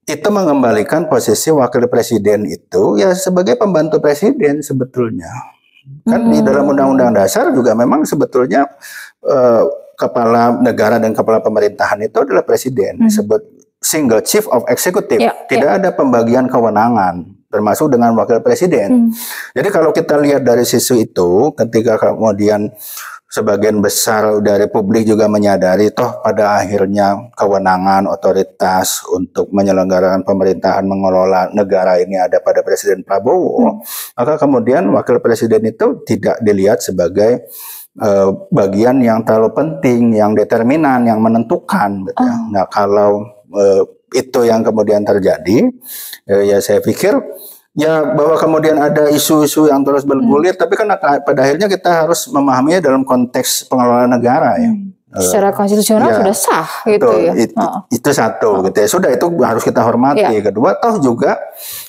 itu mengembalikan posisi wakil presiden itu ya sebagai pembantu presiden sebetulnya. Kan di dalam undang-undang dasar juga memang sebetulnya kepala negara dan kepala pemerintahan itu adalah presiden. Disebut single chief of executive. Tidak ada pembagian kewenangan, termasuk dengan wakil presiden. Jadi kalau kita lihat dari sisi itu, ketika kemudian sebagian besar dari publik juga menyadari toh pada akhirnya kewenangan otoritas untuk menyelenggarakan pemerintahan, mengelola negara ini ada pada Presiden Prabowo, maka kemudian wakil presiden itu tidak dilihat sebagai bagian yang terlalu penting, yang determinan, yang menentukan. Gitu ya. Nah kalau itu yang kemudian terjadi, ya saya pikir ya bahwa kemudian ada isu-isu yang terus bergulir, tapi kan pada akhirnya kita harus memahaminya dalam konteks pengelolaan negara ya. Secara konstitusional sudah sah gitu ya. Itu satu gitu ya. Sudah, itu harus kita hormati. Kedua, toh juga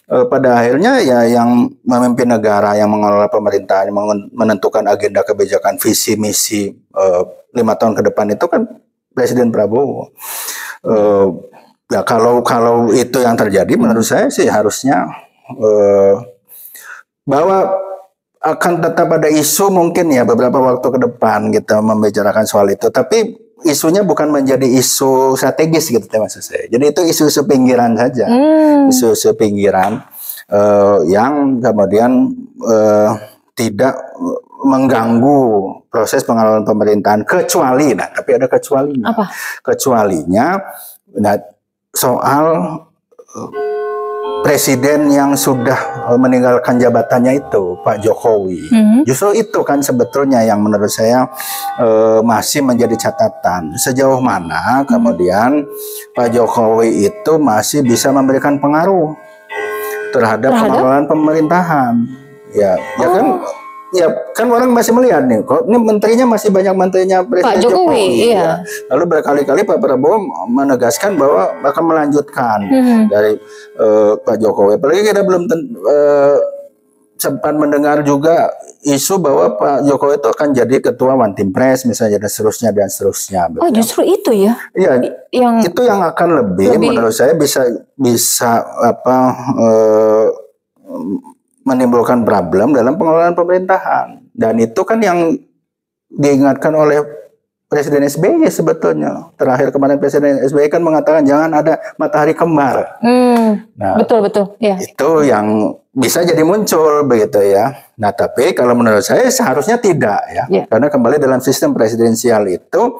pada akhirnya ya yang memimpin negara, yang mengelola pemerintahan, menentukan agenda kebijakan, visi misi 5 tahun ke depan itu kan Presiden Prabowo. Ya kalau itu yang terjadi, menurut saya sih harusnya bahwa akan tetap ada isu mungkin ya beberapa waktu ke depan kita membicarakan soal itu, tapi isunya bukan menjadi isu strategis gitu maksud saya. Jadi itu isu-isu pinggiran saja, isu-isu pinggiran yang kemudian tidak mengganggu proses pengelolaan pemerintahan, kecuali, nah tapi ada kecualinya. Apa? Kecualinya, nah soal presiden yang sudah meninggalkan jabatannya itu, Pak Jokowi. Justru itu kan sebetulnya yang menurut saya masih menjadi catatan. Sejauh mana kemudian Pak Jokowi itu masih bisa memberikan pengaruh terhadap pengelolaan pemerintahan. Ya kan ya kan orang masih melihat nih, kok ini menterinya masih banyak menterinya Presiden Pak Jokowi, iya. Ya. Lalu berkali-kali Pak Prabowo menegaskan bahwa akan melanjutkan dari Pak Jokowi. Apalagi kita belum sempat mendengar juga isu bahwa Pak Jokowi itu akan jadi ketua One Team Press misalnya dan seterusnya dan seterusnya. Oh justru itu ya? Iya, itu yang akan lebih menurut saya bisa menimbulkan problem dalam pengelolaan pemerintahan. Dan itu kan yang diingatkan oleh Presiden SBY sebetulnya. Terakhir kemarin Presiden SBY kan mengatakan jangan ada matahari kembar. Nah, betul. Ya. Itu yang bisa jadi muncul begitu ya. Nah, tapi kalau menurut saya seharusnya tidak ya. Karena kembali dalam sistem presidensial itu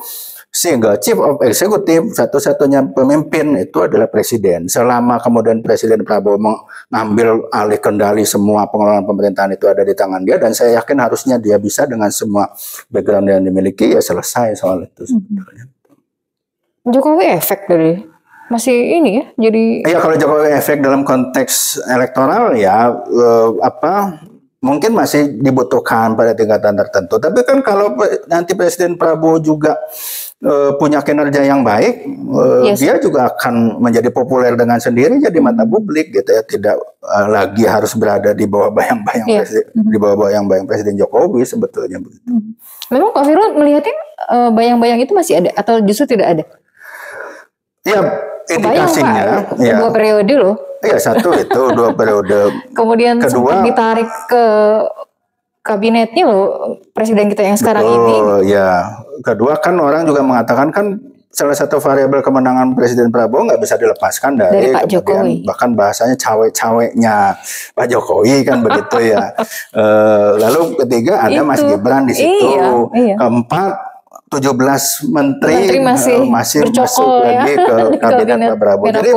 single chief of executive, satu-satunya pemimpin itu adalah presiden. Selama kemudian Presiden Prabowo mengambil alih kendali semua pengelolaan pemerintahan itu ada di tangan dia, dan saya yakin harusnya dia bisa dengan semua background yang dimiliki, ya selesai soal itu sebetulnya. Jokowi efek dari masih ini ya, jadi ya kalau Jokowi efek dalam konteks elektoral ya mungkin masih dibutuhkan pada tingkatan tertentu. Tapi kan kalau nanti Presiden Prabowo juga punya kinerja yang baik, dia juga akan menjadi populer dengan sendiri jadi mata publik gitu ya, tidak lagi harus berada di bawah bayang-bayang di bawah bayang-bayang Presiden Jokowi sebetulnya begitu. Memang Pak Firman melihatnya bayang-bayang itu masih ada atau justru tidak ada? Ya, indikasinya Pak, 2 periode loh. Iya, satu itu 2 periode. Kemudian kedua ditarik ke kabinetnya loh Presiden kita yang sekarang ini. Ya, kedua kan orang juga mengatakan kan salah satu variabel kemenangan Presiden Prabowo nggak bisa dilepaskan dari Pak Jokowi. Bahkan bahasanya cawe-cawenya Pak Jokowi kan begitu ya. Lalu ketiga ada Mas Gibran di situ. Iya. Keempat 17 menteri masih masuk lagi ke kabinet Pak Prabowo. Jadi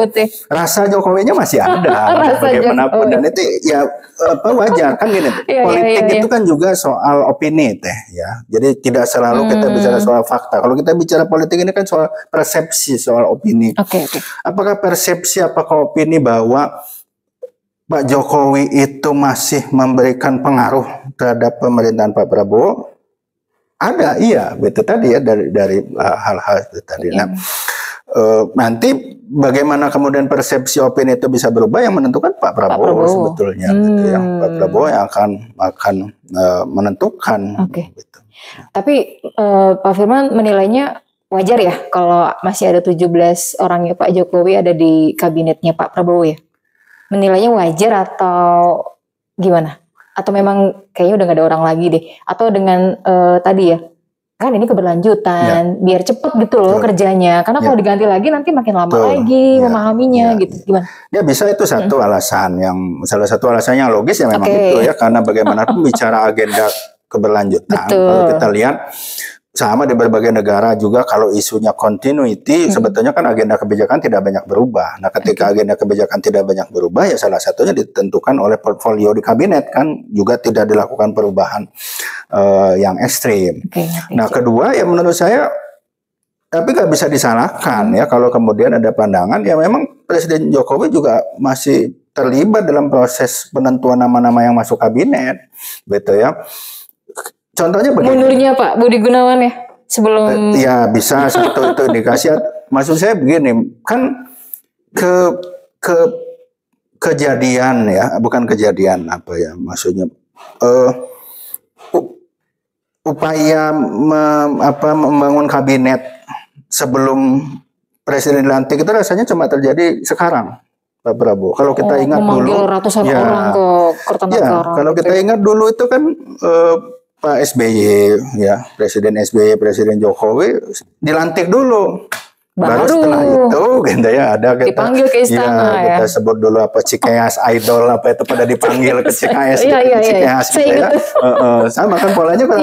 rasa Jokowinya masih ada bagaimanapun, dan itu ya wajar kan gini. Politik itu kan juga soal opini ya. Jadi tidak selalu kita bicara soal fakta. Kalau kita bicara politik ini kan soal persepsi, soal opini. Apakah persepsi, apakah opini bahwa Pak Jokowi itu masih memberikan pengaruh terhadap pemerintahan Pak Prabowo? Ada, iya, betul tadi ya dari hal-hal itu tadi. Nah, nanti bagaimana kemudian persepsi opini itu bisa berubah yang menentukan Pak Prabowo sebetulnya, gitu ya. Pak Prabowo yang akan menentukan. Gitu. Tapi Pak Firman menilainya wajar ya kalau masih ada 17 orangnya Pak Jokowi ada di kabinetnya Pak Prabowo ya? Menilainya wajar atau gimana? Atau memang kayaknya udah gak ada orang lagi deh, atau dengan tadi ya kan ini keberlanjutan biar cepet gitu loh kerjanya, karena kalau diganti lagi nanti makin lama lagi memahaminya gitu, gimana? Ya bisa itu satu alasan, yang salah satu alasan yang logis ya memang itu ya, karena bagaimanapun bicara agenda keberlanjutan. Kalau kita lihat sama di berbagai negara juga, kalau isunya continuity, sebetulnya kan agenda kebijakan tidak banyak berubah. Nah, ketika agenda kebijakan tidak banyak berubah, ya salah satunya ditentukan oleh portfolio di kabinet, kan juga tidak dilakukan perubahan yang ekstrim. Nah, kedua ya menurut saya, tapi nggak bisa disalahkan ya kalau kemudian ada pandangan ya memang Presiden Jokowi juga masih terlibat dalam proses penentuan nama-nama yang masuk kabinet, gitu ya. Contohnya begini. Mundurnya Pak Budi Gunawan ya sebelum. Ya bisa satu itu indikasi. Maksud saya begini, kan kejadian ya, bukan kejadian apa ya maksudnya. Upaya membangun kabinet sebelum Presiden dilantik itu rasanya cuma terjadi sekarang, Pak Prabowo. Kalau kita ingat dulu, ratusan orang ke Kertanegara. Kalau kita ingat dulu itu kan Pak SBY ya, Presiden SBY, Presiden Jokowi dilantik dulu. Baru setelah itu gitu ya ada kita dipanggil ke istana ya. Kita sebut dulu apa Cikeas idol apa itu pada dipanggil ke Cikeas Cikeas gitu ya. Sama kan polanya kan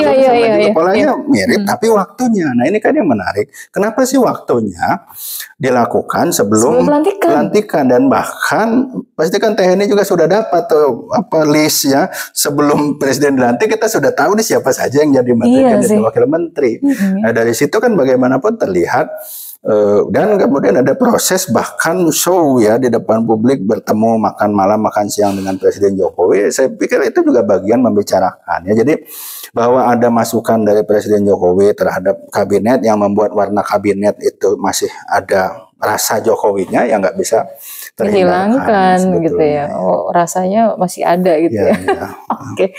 polanya mirip tapi waktunya. Nah, ini kan yang menarik. Kenapa sih waktunya dilakukan sebelum pelantikan, dan bahkan pasti kan TNI juga sudah dapat tuh apa list ya, sebelum Presiden dilantik kita sudah tahu nih siapa saja yang jadi menteri dan wakil menteri. Nah, dari situ kan bagaimanapun terlihat Dan kemudian ada proses bahkan show ya di depan publik, bertemu makan malam makan siang dengan Presiden Jokowi. Saya pikir itu juga bagian membicarakan ya. Jadi bahwa ada masukan dari Presiden Jokowi terhadap kabinet yang membuat warna kabinet itu masih ada rasa Jokowinya, ya nggak bisa dihilangkan gitu ya. Oh, rasanya masih ada gitu ya. Oke.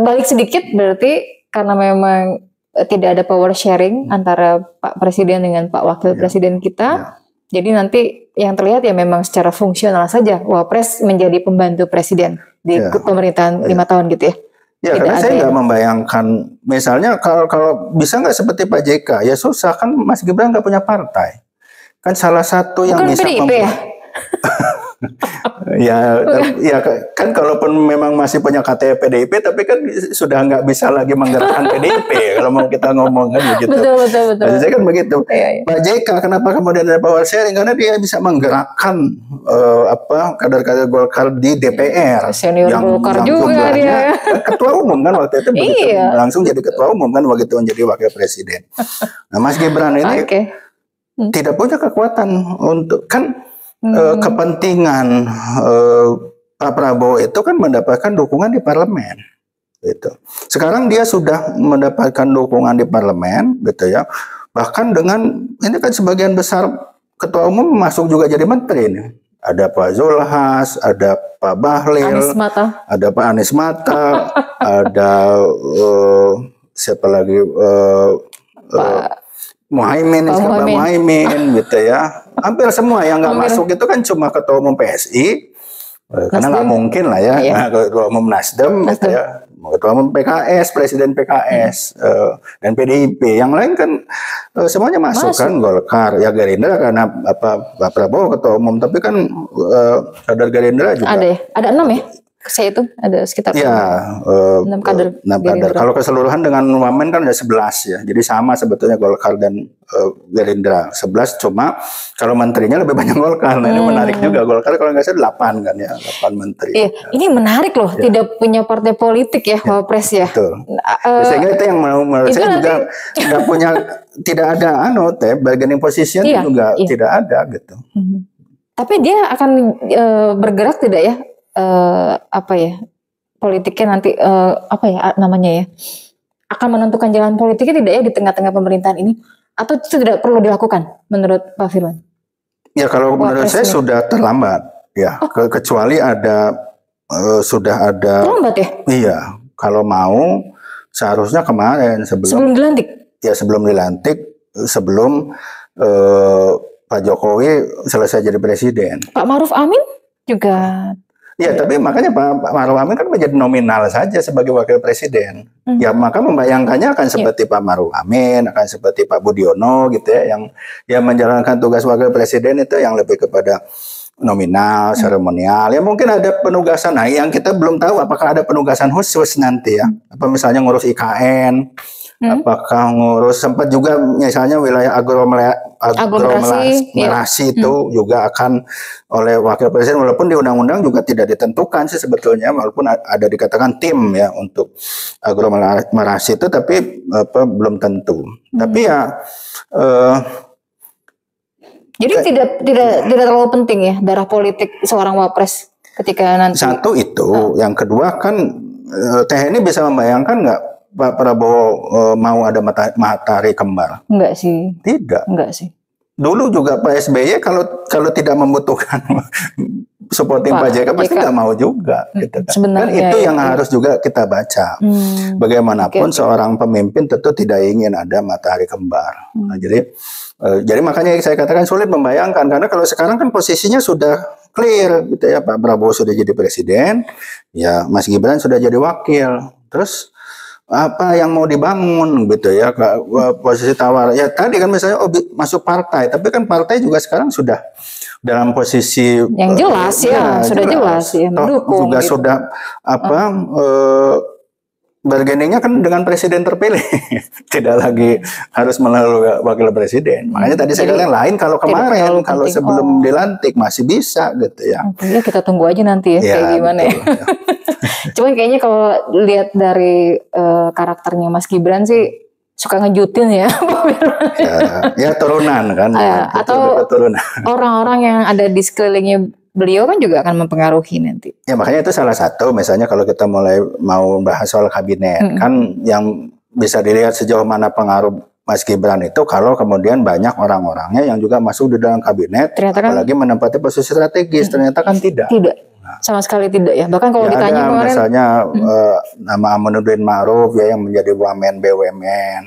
Balik sedikit, berarti karena memang tidak ada power sharing antara Pak Presiden dengan Pak Wakil Presiden kita. Jadi nanti yang terlihat ya memang secara fungsional saja Wapres menjadi pembantu Presiden di pemerintahan 5 tahun gitu ya. Ya, karena saya nggak membayangkan, misalnya kalau bisa nggak seperti Pak JK, ya susah kan, Mas Gibran nggak punya partai. Kan salah satu yang bisa PDIP ya? ya kan kalaupun memang masih punya KTP PDIP, tapi kan sudah nggak bisa lagi menggerakkan PDIP kalau mau kita ngomong kan begitu. Betul. Saya kan begitu. Pak JK kenapa kemudian ada power sharing? Karena dia bisa menggerakkan kader-kader Golkar di DPR. Senior Golkar juga dia. Ketua umum kan waktu itu begitu, langsung jadi ketua umum kan begitu menjadi wakil presiden. Nah, Mas Gibran ini tidak punya kekuatan untuk kepentingan Pak Prabowo itu kan mendapatkan dukungan di parlemen, gitu. Sekarang dia sudah mendapatkan dukungan di parlemen, gitu ya. Bahkan dengan ini kan sebagian besar ketua umum masuk juga jadi menteri nih. Ada Pak Zulhas, ada Pak Bahlil, ada Pak Anies Mata, ada siapa lagi? Muhaimin gitu ya. Hampir semua yang nggak masuk itu kan cuma ketua umum PSI, karena nggak mungkin lah ya. Ketua umum Nasdem gitu ya, ketua umum PKS, presiden PKS, dan PDIP. Yang lain kan semuanya masuk kan, Golkar, ya Gerindra karena Pak Prabowo ketua umum, tapi kan kader Gerindra juga ada 6 ya. Saya itu ada sekitar 6 kader. Kalau keseluruhan dengan Wamen kan ada 11 ya. Jadi sama sebetulnya Golkar dan Gerindra 11, cuma kalau menterinya lebih banyak Golkar. Nah, ini menarik juga, Golkar kalau nggak salah 8 kan ya, 8 menteri. Ini menarik loh, tidak punya partai politik ya, Wapres ya. Betul. Sehingga itu yang menurut saya juga nggak punya, tidak ada bargaining position juga tidak ada gitu. Tapi dia akan bergerak tidak ya? Politiknya nanti namanya ya, akan menentukan jalan politiknya tidak ya di tengah-tengah pemerintahan ini, atau itu tidak perlu dilakukan menurut Pak Firman? Ya kalau menurut saya sudah terlambat ya, kecuali ada sudah ada terlambat ya. Iya, kalau mau seharusnya kemarin sebelum dilantik. Ya sebelum dilantik, sebelum Pak Jokowi selesai jadi presiden. Pak Ma'ruf Amin juga. Ya, tapi makanya Pak Ma'ruf Amin kan menjadi nominal saja sebagai wakil presiden. Ya, maka membayangkannya akan seperti Pak Ma'ruf Amin, akan seperti Pak Budiono gitu ya, yang menjalankan tugas wakil presiden itu yang lebih kepada nominal, seremonial. Ya mungkin ada penugasan. Nah, yang kita belum tahu apakah ada penugasan khusus nanti ya. Apa misalnya ngurus IKN, apakah ngurus, sempat juga misalnya wilayah aglomerasi itu juga akan oleh wakil presiden, walaupun di undang-undang juga tidak ditentukan sih sebetulnya, walaupun ada dikatakan tim ya untuk aglomerasi itu, tapi belum tentu. Tapi ya jadi tidak terlalu penting ya darah politik seorang Wapres ketika nanti. Satu itu, yang kedua kan TNI bisa membayangkan nggak Pak Prabowo mau ada matahari kembar? Enggak sih. Tidak. Enggak sih. Dulu juga Pak SBY kalau tidak membutuhkan supporting Pak JK pasti nggak mau juga. Gitu kan. Sebenarnya kan itu yang harus juga kita baca. Bagaimanapun seorang pemimpin tentu tidak ingin ada matahari kembar. Nah, jadi makanya saya katakan sulit membayangkan, karena kalau sekarang kan posisinya sudah clear gitu ya, Pak Prabowo sudah jadi presiden, ya Mas Gibran sudah jadi wakil. Terus apa yang mau dibangun gitu ya, posisi tawar ya tadi kan misalnya masuk partai, tapi kan partai juga sekarang sudah dalam posisi yang jelas sudah jelas ya, mendukung juga gitu. Sudah bargainingnya kan dengan presiden terpilih, tidak lagi harus melalui wakil presiden. Makanya tadi saya katakan lain kalau kemarin, kalau sebelum dilantik masih bisa gitu ya. Ya kita tunggu aja nanti ya kayak gimana betul, ya. Cuman kayaknya kalau lihat dari karakternya Mas Gibran sih suka ngejutin ya, Pak Firman. Ya turunan kan. Atau orang-orang yang ada di sekelilingnya beliau kan juga akan mempengaruhi nanti. Ya makanya itu salah satu, misalnya kalau kita mau bahas soal kabinet, kan yang bisa dilihat sejauh mana pengaruh Mas Gibran itu kalau kemudian banyak orang-orangnya yang juga masuk di dalam kabinet, apalagi menempati posisi strategis, ternyata kan tidak. Tidak, sama sekali tidak ya. Bahkan kalau ditanya ada, kemarin, misalnya nama Aminuddin Ma'ruf ya yang menjadi Wamen BUMN,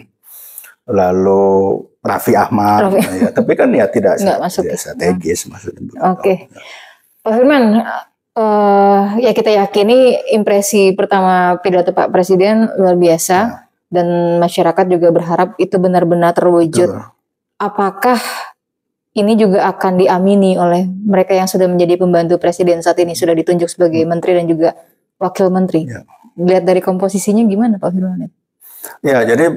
lalu Raffi Ahmad, ya, tapi kan ya tidak strategis maksudnya. Oke. Pak Firman, ya kita yakini impresi pertama pidato Pak Presiden luar biasa dan masyarakat juga berharap itu benar-benar terwujud. Apakah ini juga akan diamini oleh mereka yang sudah menjadi pembantu Presiden saat ini, sudah ditunjuk sebagai menteri dan juga wakil menteri? Lihat dari komposisinya gimana Pak Firman? Ya, jadi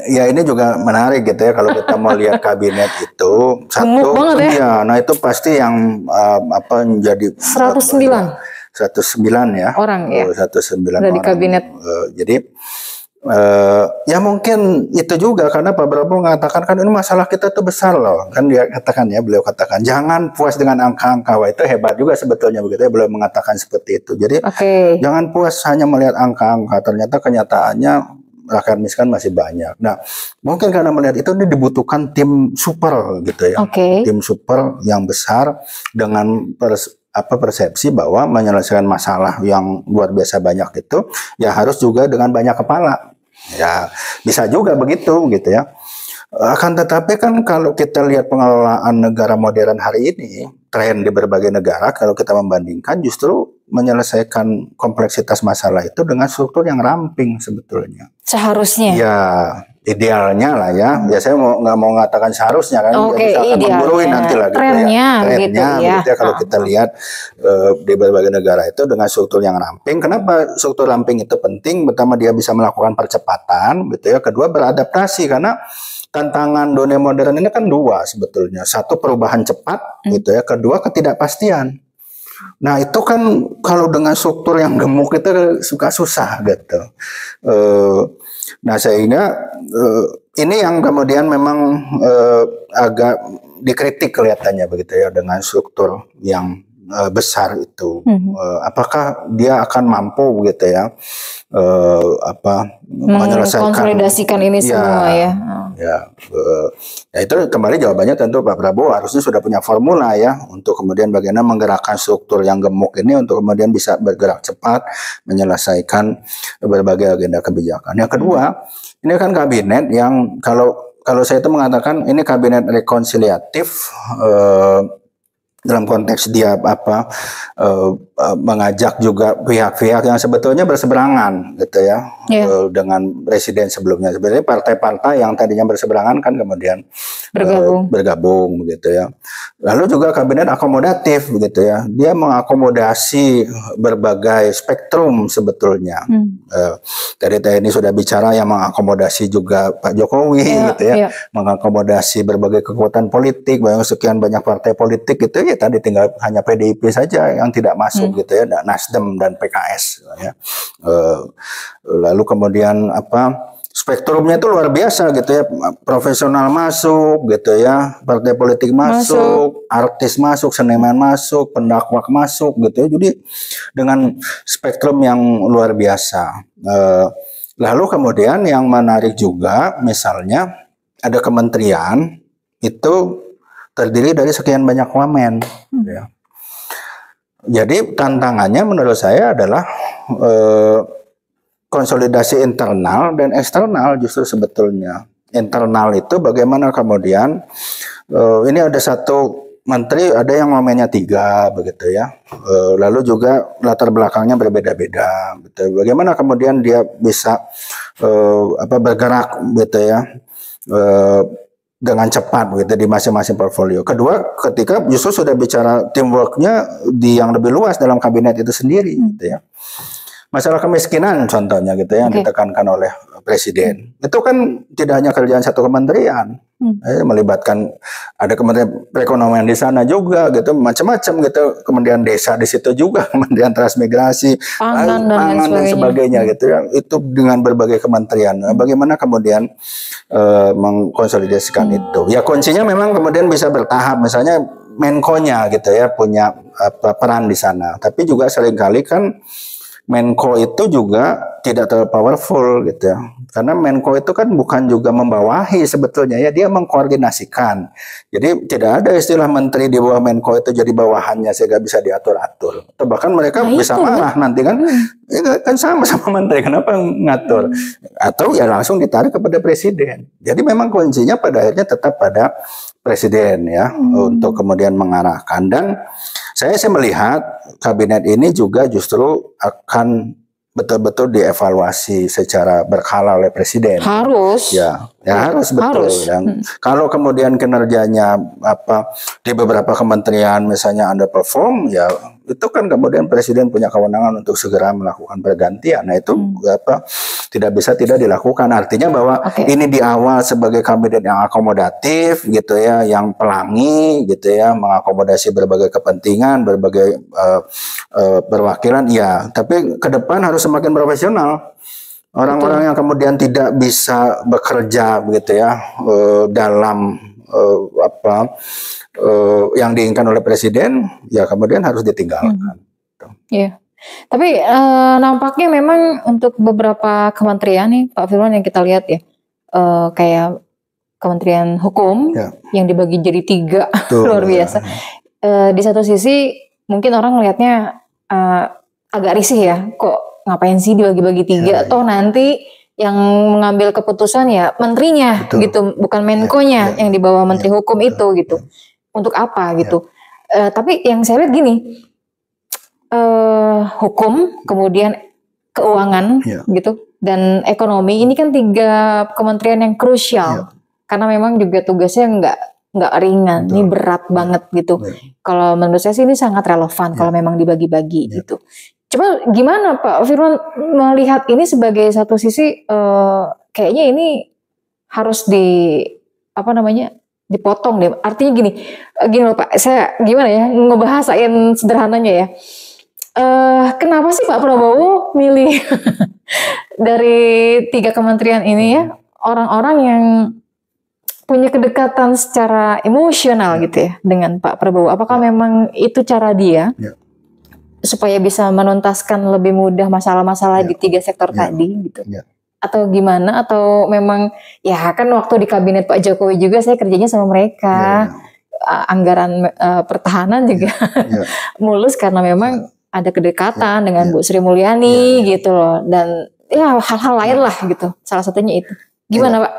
ya ini juga menarik gitu ya kalau kita mau lihat kabinet itu satu ya. Nah itu pasti yang menjadi 109 ya orang ya 109 dari orang. Kabinet. Jadi ya mungkin itu juga karena Pak Prabowo mengatakan kan ini masalah kita tuh besar loh, kan dia katakan ya, beliau katakan jangan puas dengan angka-angka. Wah itu hebat juga sebetulnya begitu ya, beliau mengatakan seperti itu. Jadi jangan puas hanya melihat angka-angka, ternyata kenyataannya rakyat miskin masih banyak. Nah, mungkin karena melihat itu ini dibutuhkan tim super gitu ya. Tim super yang besar dengan persepsi bahwa menyelesaikan masalah yang luar biasa banyak itu ya harus juga dengan banyak kepala. Ya, bisa juga begitu gitu ya. Akan tetapi kan kalau kita lihat pengelolaan negara modern hari ini, tren di berbagai negara kalau kita membandingkan justru menyelesaikan kompleksitas masalah itu dengan struktur yang ramping sebetulnya. Seharusnya. Ya, idealnya lah ya. Ya saya nggak mau mengatakan seharusnya kan. Bisa akan menggurui nanti lah gitu ya. Trennya gitu ya. Kalau kita lihat di berbagai negara itu dengan struktur yang ramping. Kenapa struktur ramping itu penting? Pertama dia bisa melakukan percepatan gitu ya. Kedua beradaptasi karena tantangan dunia modern ini kan dua sebetulnya. Satu perubahan cepat gitu ya. Kedua ketidakpastian. Nah itu kan kalau dengan struktur yang gemuk itu suka susah gitu. Nah sehingga ini yang kemudian memang agak dikritik kelihatannya begitu ya dengan struktur yang besar itu. Apakah dia akan mampu gitu ya menyelesaikan mengkonsolidasikan ini semua ya. Ya itu kembali jawabannya tentu Pak Prabowo harusnya sudah punya formula ya untuk kemudian bagaimana menggerakkan struktur yang gemuk ini untuk kemudian bisa bergerak cepat menyelesaikan berbagai agenda kebijakan. Yang kedua, ini kan kabinet yang kalau saya itu mengatakan ini kabinet rekonsiliatif dalam konteks dia mengajak juga pihak-pihak yang sebetulnya berseberangan gitu ya dengan presiden sebelumnya. Sebenarnya partai-partai yang tadinya berseberangan kan kemudian bergabung gitu ya. Lalu juga kabinet akomodatif begitu ya. Dia mengakomodasi berbagai spektrum sebetulnya. Dari TNI sudah bicara yang mengakomodasi juga Pak Jokowi gitu ya. Mengakomodasi berbagai kekuatan politik, sekian banyak partai politik gitu ya. Tadi tinggal hanya PDIP saja yang tidak masuk gitu ya, Nasdem dan PKS ya. Lalu kemudian spektrumnya itu luar biasa gitu ya, profesional masuk gitu ya, partai politik masuk, artis masuk, seniman masuk, pendakwah masuk gitu ya. Jadi dengan spektrum yang luar biasa. Lalu kemudian yang menarik juga misalnya ada kementerian itu terdiri dari sekian banyak wamen. Ya. Jadi tantangannya menurut saya adalah konsolidasi internal dan eksternal justru sebetulnya. Internal itu bagaimana kemudian ini ada satu menteri ada yang wamennya 3 begitu ya. Lalu juga latar belakangnya berbeda-beda. Gitu. Bagaimana kemudian dia bisa bergerak gitu ya. Dengan cepat begitu di masing-masing portfolio. Kedua, ketika justru sudah bicara teamworknya di yang lebih luas dalam kabinet itu sendiri, gitu ya. Masalah kemiskinan contohnya gitu ya, yang ditekankan oleh presiden. Itu kan tidak hanya kerjaan satu kementerian. Melibatkan ada kementerian perekonomian di sana juga gitu, macam-macam gitu, kemudian desa di situ juga, kemudian transmigrasi, pangan dan sebagainya gitu ya. Itu dengan berbagai kementerian. Bagaimana kemudian mengkonsolidasikan itu? Ya kuncinya memang kemudian bisa bertahap, misalnya Menko-nya gitu ya punya peran di sana. Tapi juga seringkali kan Menko itu juga tidak terlalu powerful gitu ya. Karena Menko itu kan bukan juga membawahi sebetulnya ya, dia mengkoordinasikan. Jadi tidak ada istilah menteri di bawah Menko itu jadi bawahannya sehingga bisa diatur-atur. Atau bahkan mereka bisa marah nanti kan, ya, kan sama-sama menteri, kenapa ngatur? Atau ya langsung ditarik kepada presiden. Jadi memang kuncinya pada akhirnya tetap pada presiden ya, untuk kemudian mengarahkan. Dan saya melihat kabinet ini juga justru akan betul-betul dievaluasi secara berkala oleh presiden. Harus. Ya harus betul. Dan kalau kemudian kinerjanya di beberapa kementerian misalnya underperform, ya itu kan kemudian presiden punya kewenangan untuk segera melakukan pergantian. Nah itu tidak bisa tidak dilakukan. Artinya bahwa ini di awal sebagai kabinet yang akomodatif gitu ya, yang pelangi gitu ya, mengakomodasi berbagai kepentingan, berbagai perwakilan ya. Tapi ke depan harus semakin profesional. Orang-orang yang kemudian tidak bisa bekerja begitu ya dalam yang diinginkan oleh presiden, ya kemudian harus ditinggalkan. Iya. Tapi nampaknya memang untuk beberapa kementerian nih Pak Firman yang kita lihat ya, kayak Kementerian Hukum yang dibagi jadi 3 luar biasa. Di satu sisi mungkin orang melihatnya agak risih ya, kok ngapain sih dibagi-bagi 3? Toh nanti yang mengambil keputusan ya menterinya gitu, bukan Menko-nya yang di bawah Menteri Hukum itu gitu. Untuk apa gitu? Tapi yang saya lihat gini, hukum, kemudian keuangan gitu, dan ekonomi, ini kan 3 kementerian yang krusial karena memang juga tugasnya nggak ringan, ini berat banget gitu. Kalau menurut saya sih ini sangat relevan kalau memang dibagi-bagi gitu. Coba gimana Pak Firman melihat ini sebagai satu sisi, kayaknya ini harus dipotong deh. Artinya gini loh Pak, saya gimana ya ngebahasain sederhananya ya. Kenapa sih Pak Prabowo milih dari 3 kementerian ini ya, orang-orang yang punya kedekatan secara emosional gitu ya dengan Pak Prabowo? Apakah memang itu cara dia supaya bisa menuntaskan lebih mudah masalah-masalah di 3 sektor tadi gitu? Atau gimana? Atau memang ya kan waktu di kabinet Pak Jokowi juga saya kerjanya sama mereka, anggaran pertahanan juga mulus karena memang ada kedekatan dengan Bu Sri Mulyani gitu loh, dan ya hal-hal lain lah gitu, salah satunya itu. Gimana Pak?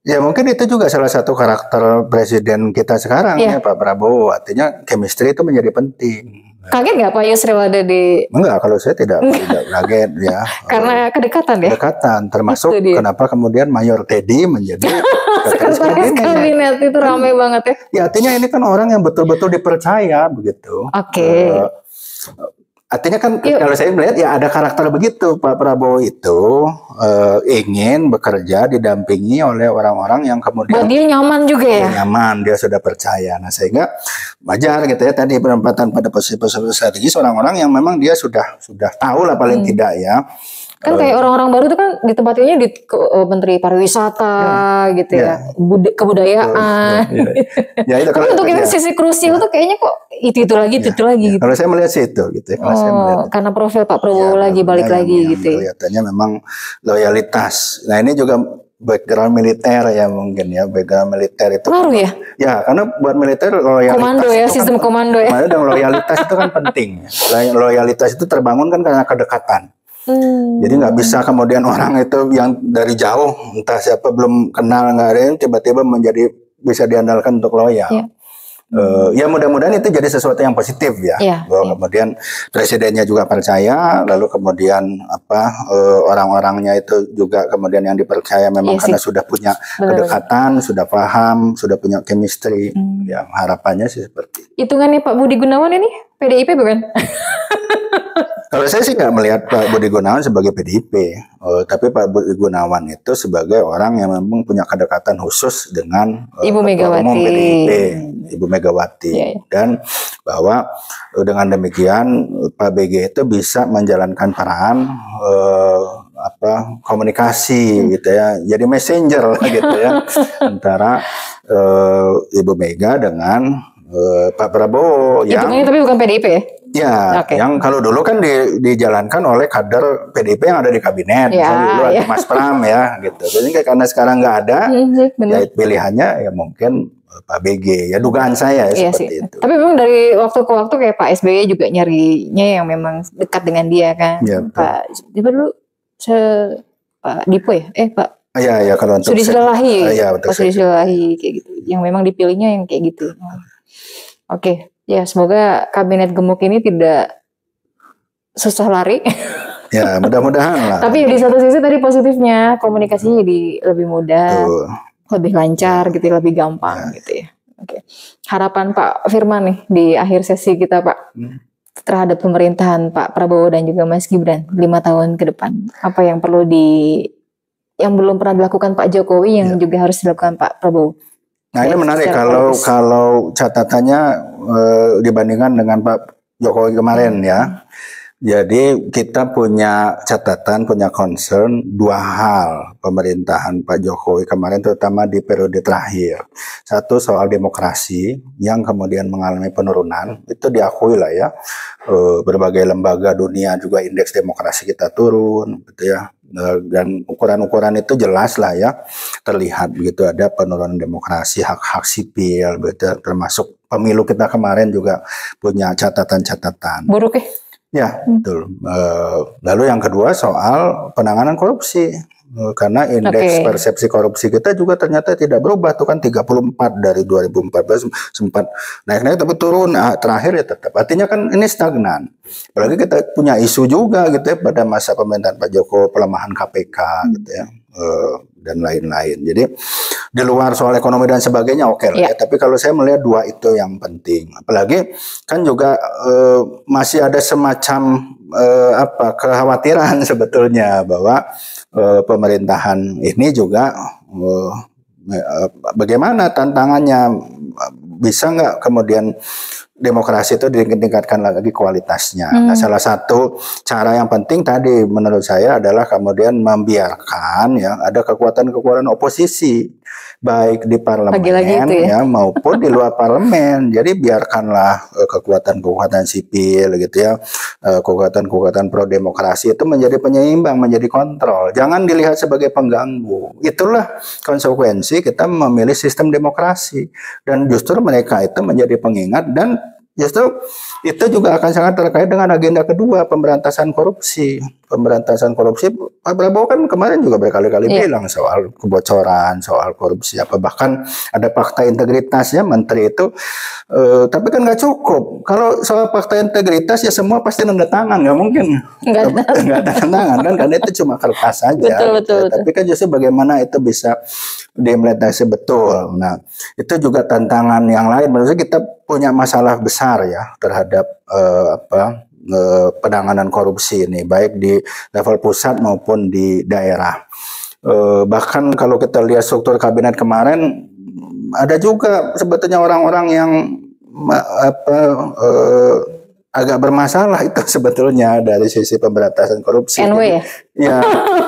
Ya mungkin itu juga salah satu karakter presiden kita sekarang ya Pak Prabowo, artinya chemistry itu menjadi penting. Kaget nggak Pak Yusril ada di? Enggak, kalau saya tidak kaget ya. Karena kedekatan ya? Kedekatan, termasuk kenapa kemudian Mayor Teddy menjadi sekretaris kabinet itu ramai banget ya? Ya artinya ini kan orang yang betul-betul dipercaya begitu. Artinya kan kalau saya melihat ya ada karakter begitu. Pak Prabowo itu ingin bekerja didampingi oleh orang-orang yang kemudian dia nyaman juga ya? Nyaman, dia sudah percaya. Nah sehingga wajar gitu ya tadi penempatan pada posisi-posisi strategis orang-orang yang memang dia sudah tahu lah paling tidak ya. Kan kayak orang-orang baru itu kan ditempatinnya di Menteri Pariwisata gitu ya, kebudayaan. Ya itu kalau untuk yang sisi krusial tuh kayaknya kok itu lagi. Gitu. Kalau saya melihat sih itu gitu ya. Karena profil Pak Prabowo balik lagi gitu ya. Kelihatannya memang loyalitas. Nah ini juga background militer ya mungkin ya, background militer itu pengaruh ya? Ya karena buat militer loyalitas komando ya, sistem komando ya. Dan loyalitas itu kan penting. Loyalitas itu terbangun kan karena kedekatan. Jadi nggak bisa kemudian orang itu yang dari jauh entah siapa belum kenal nggak ada yang tiba-tiba menjadi bisa diandalkan untuk loyal. Ya mudah-mudahan itu jadi sesuatu yang positif ya. Bahwa kemudian presidennya juga percaya, lalu kemudian orang-orangnya itu juga kemudian yang dipercaya memang karena sudah punya kedekatan, sudah paham, sudah punya chemistry. Ya harapannya sih seperti itu. Hitungannya Pak Budi Gunawan ini PDIP bukan? Kalau saya sih nggak melihat Pak Budi Gunawan sebagai PDIP, tapi Pak Budi Gunawan itu sebagai orang yang memang punya kedekatan khusus dengan Ibu Ketua Umum Megawati. PDIP, Ibu Megawati, dan bahwa dengan demikian Pak BG itu bisa menjalankan peran komunikasi gitu ya, jadi messenger gitu ya antara Ibu Mega dengan Pak Prabowo. Hitungannya tapi bukan PDIP ya? Ya, yang kalau dulu kan dijalankan oleh kader PDIP yang ada di kabinet, misalnya dulu ada Mas Pram ya, gitu. Jadi karena sekarang nggak ada, ya pilihannya ya mungkin Pak BG, ya dugaan saya ya seperti itu. Tapi memang dari waktu ke waktu kayak Pak SBY juga nyarinya yang memang dekat dengan dia kan. Ya, Pak, dulu Pak Dipo ya, Pak. Ya kalau untuk Sudisrilahi, Pak Sudisrilahi kayak gitu. Yang memang dipilihnya yang kayak gitu. Oke. Ya, semoga kabinet gemuk ini tidak susah lari. Ya, mudah-mudahan lah. Tapi di satu sisi tadi positifnya, komunikasinya jadi lebih mudah, lebih lancar gitu, lebih gampang gitu ya. Oke. Harapan Pak Firman nih di akhir sesi kita, Pak, terhadap pemerintahan Pak Prabowo dan juga Mas Gibran 5 tahun ke depan. Apa yang perlu yang belum pernah dilakukan Pak Jokowi yang juga harus dilakukan Pak Prabowo? Nah ini menarik kalau catatannya dibandingkan dengan Pak Jokowi kemarin ya. Jadi kita punya catatan, punya concern dua hal pemerintahan Pak Jokowi kemarin terutama di periode terakhir. Satu soal demokrasi yang kemudian mengalami penurunan, itu diakui lah ya. Berbagai lembaga dunia juga indeks demokrasi kita turun gitu ya. Dan ukuran-ukuran itu jelas lah ya, terlihat begitu ada penurunan demokrasi, hak-hak sipil begitu, termasuk pemilu kita kemarin juga punya catatan-catatan. Buruk ya? Ya, betul. Lalu yang kedua soal penanganan korupsi. Karena indeks persepsi korupsi kita juga ternyata tidak berubah. Itu kan 34 dari 2014 sempat naik-naik tapi turun. Terakhir ya tetap. Artinya kan ini stagnan. Apalagi kita punya isu juga gitu ya pada masa pemerintahan Pak Jokowi, pelemahan KPK gitu ya. Dan lain-lain. Jadi di luar soal ekonomi dan sebagainya oke lah ya. Tapi kalau saya melihat dua itu yang penting. Apalagi kan juga masih ada semacam kekhawatiran sebetulnya bahwa pemerintahan ini juga bagaimana tantangannya, bisa nggak kemudian demokrasi itu ditingkatkan lagi kualitasnya. Nah, salah satu cara yang penting tadi menurut saya adalah kemudian membiarkan ya ada kekuatan-kekuatan oposisi baik di parlemen ya maupun di luar parlemen. Jadi biarkanlah kekuatan-kekuatan sipil gitu ya, kekuatan-kekuatan pro demokrasi itu menjadi penyeimbang, menjadi kontrol. Jangan dilihat sebagai pengganggu. Itulah konsekuensi kita memilih sistem demokrasi, dan justru mereka itu menjadi pengingat, dan justru itu juga akan sangat terkait dengan agenda kedua, pemberantasan korupsi. Pemberantasan korupsi, Pak Prabowo kan kemarin juga berkali-kali bilang soal kebocoran, soal korupsi, bahkan ada fakta integritas ya menteri itu. Tapi kan nggak cukup. Kalau soal fakta integritas ya semua pasti nanda tangan, nggak mungkin nggak ada tangan kan, karena itu cuma kertas saja. Betul. Tapi kan justru bagaimana itu bisa diimplementasi betul. Nah, itu juga tantangan yang lain. Menurut saya kita punya masalah besar ya terhadap penanganan korupsi ini, baik di level pusat maupun di daerah. Bahkan kalau kita lihat struktur kabinet kemarin, ada juga sebetulnya orang-orang yang agak bermasalah itu sebetulnya dari sisi pemberantasan korupsi. NW ya,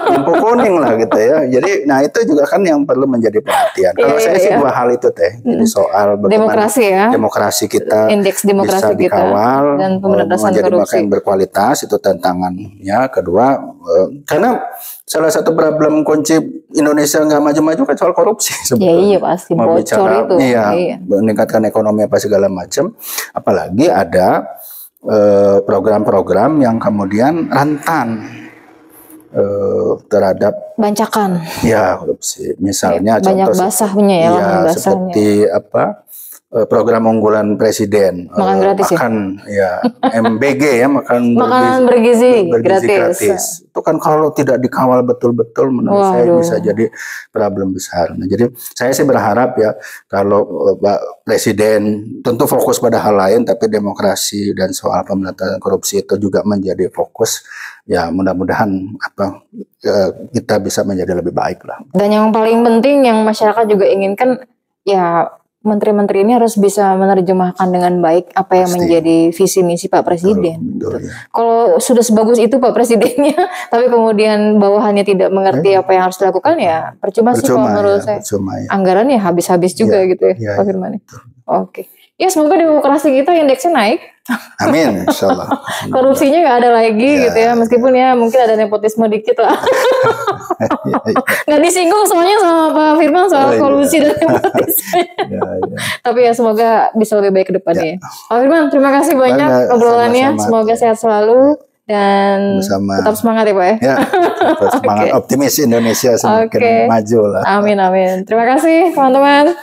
lampu kuning lah gitu ya. Jadi, nah itu juga kan yang perlu menjadi perhatian. Kalau saya sih dua hal itu teh. Jadi soal bagaimana demokrasi kita indeks demokrasi bisa dikawal dan pemberantasan menjadi korupsi yang berkualitas, itu tantangannya. Kedua, karena salah satu problem kunci Indonesia nggak maju-maju kan soal korupsi sebetulnya. Iya pasti bocor itu. Iya, meningkatkan ekonomi apa segala macam. Apalagi ada program-program yang kemudian rentan terhadap bancakan. Ya, korupsi. Misalnya banyak contoh basahnya ya, seperti program unggulan presiden. Makan gratis makan, ya. MBG ya, makanan bergizi gratis. Itu kan kalau tidak dikawal betul-betul menurut saya bisa jadi problem besar. Nah, jadi saya sih berharap ya kalau Pak Presiden tentu fokus pada hal lain, tapi demokrasi dan soal pemberantasan korupsi itu juga menjadi fokus. Ya mudah-mudahan kita bisa menjadi lebih baik lah. Dan yang paling penting yang masyarakat juga inginkan ya menteri-menteri ini harus bisa menerjemahkan dengan baik apa yang menjadi visi misi Pak Presiden. Betul, ya. Kalau sudah sebagus itu Pak Presidennya, tapi kemudian bawahannya tidak mengerti apa yang harus dilakukan ya percuma sih kalau menurut saya. Anggarannya habis-habis juga gitu ya Pak Firman. Oke. Ya semoga demokrasi kita indeksnya naik. Amin, insyaallah. Korupsinya nggak ada lagi gitu ya, meskipun ya mungkin ada nepotisme dikit lah. Nggak disinggung soalnya sama Pak Firman soal kolusi dan nepotisme. Tapi ya semoga bisa lebih baik ke depannya. Pak Firman, terima kasih banyak obrolannya. Semoga sehat selalu dan tetap semangat ya Pak ya. Tetap semangat. Optimis Indonesia semakin maju lah. Amin amin. Terima kasih teman-teman.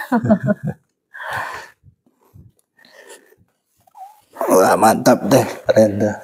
Wah, mantap deh, keren deh.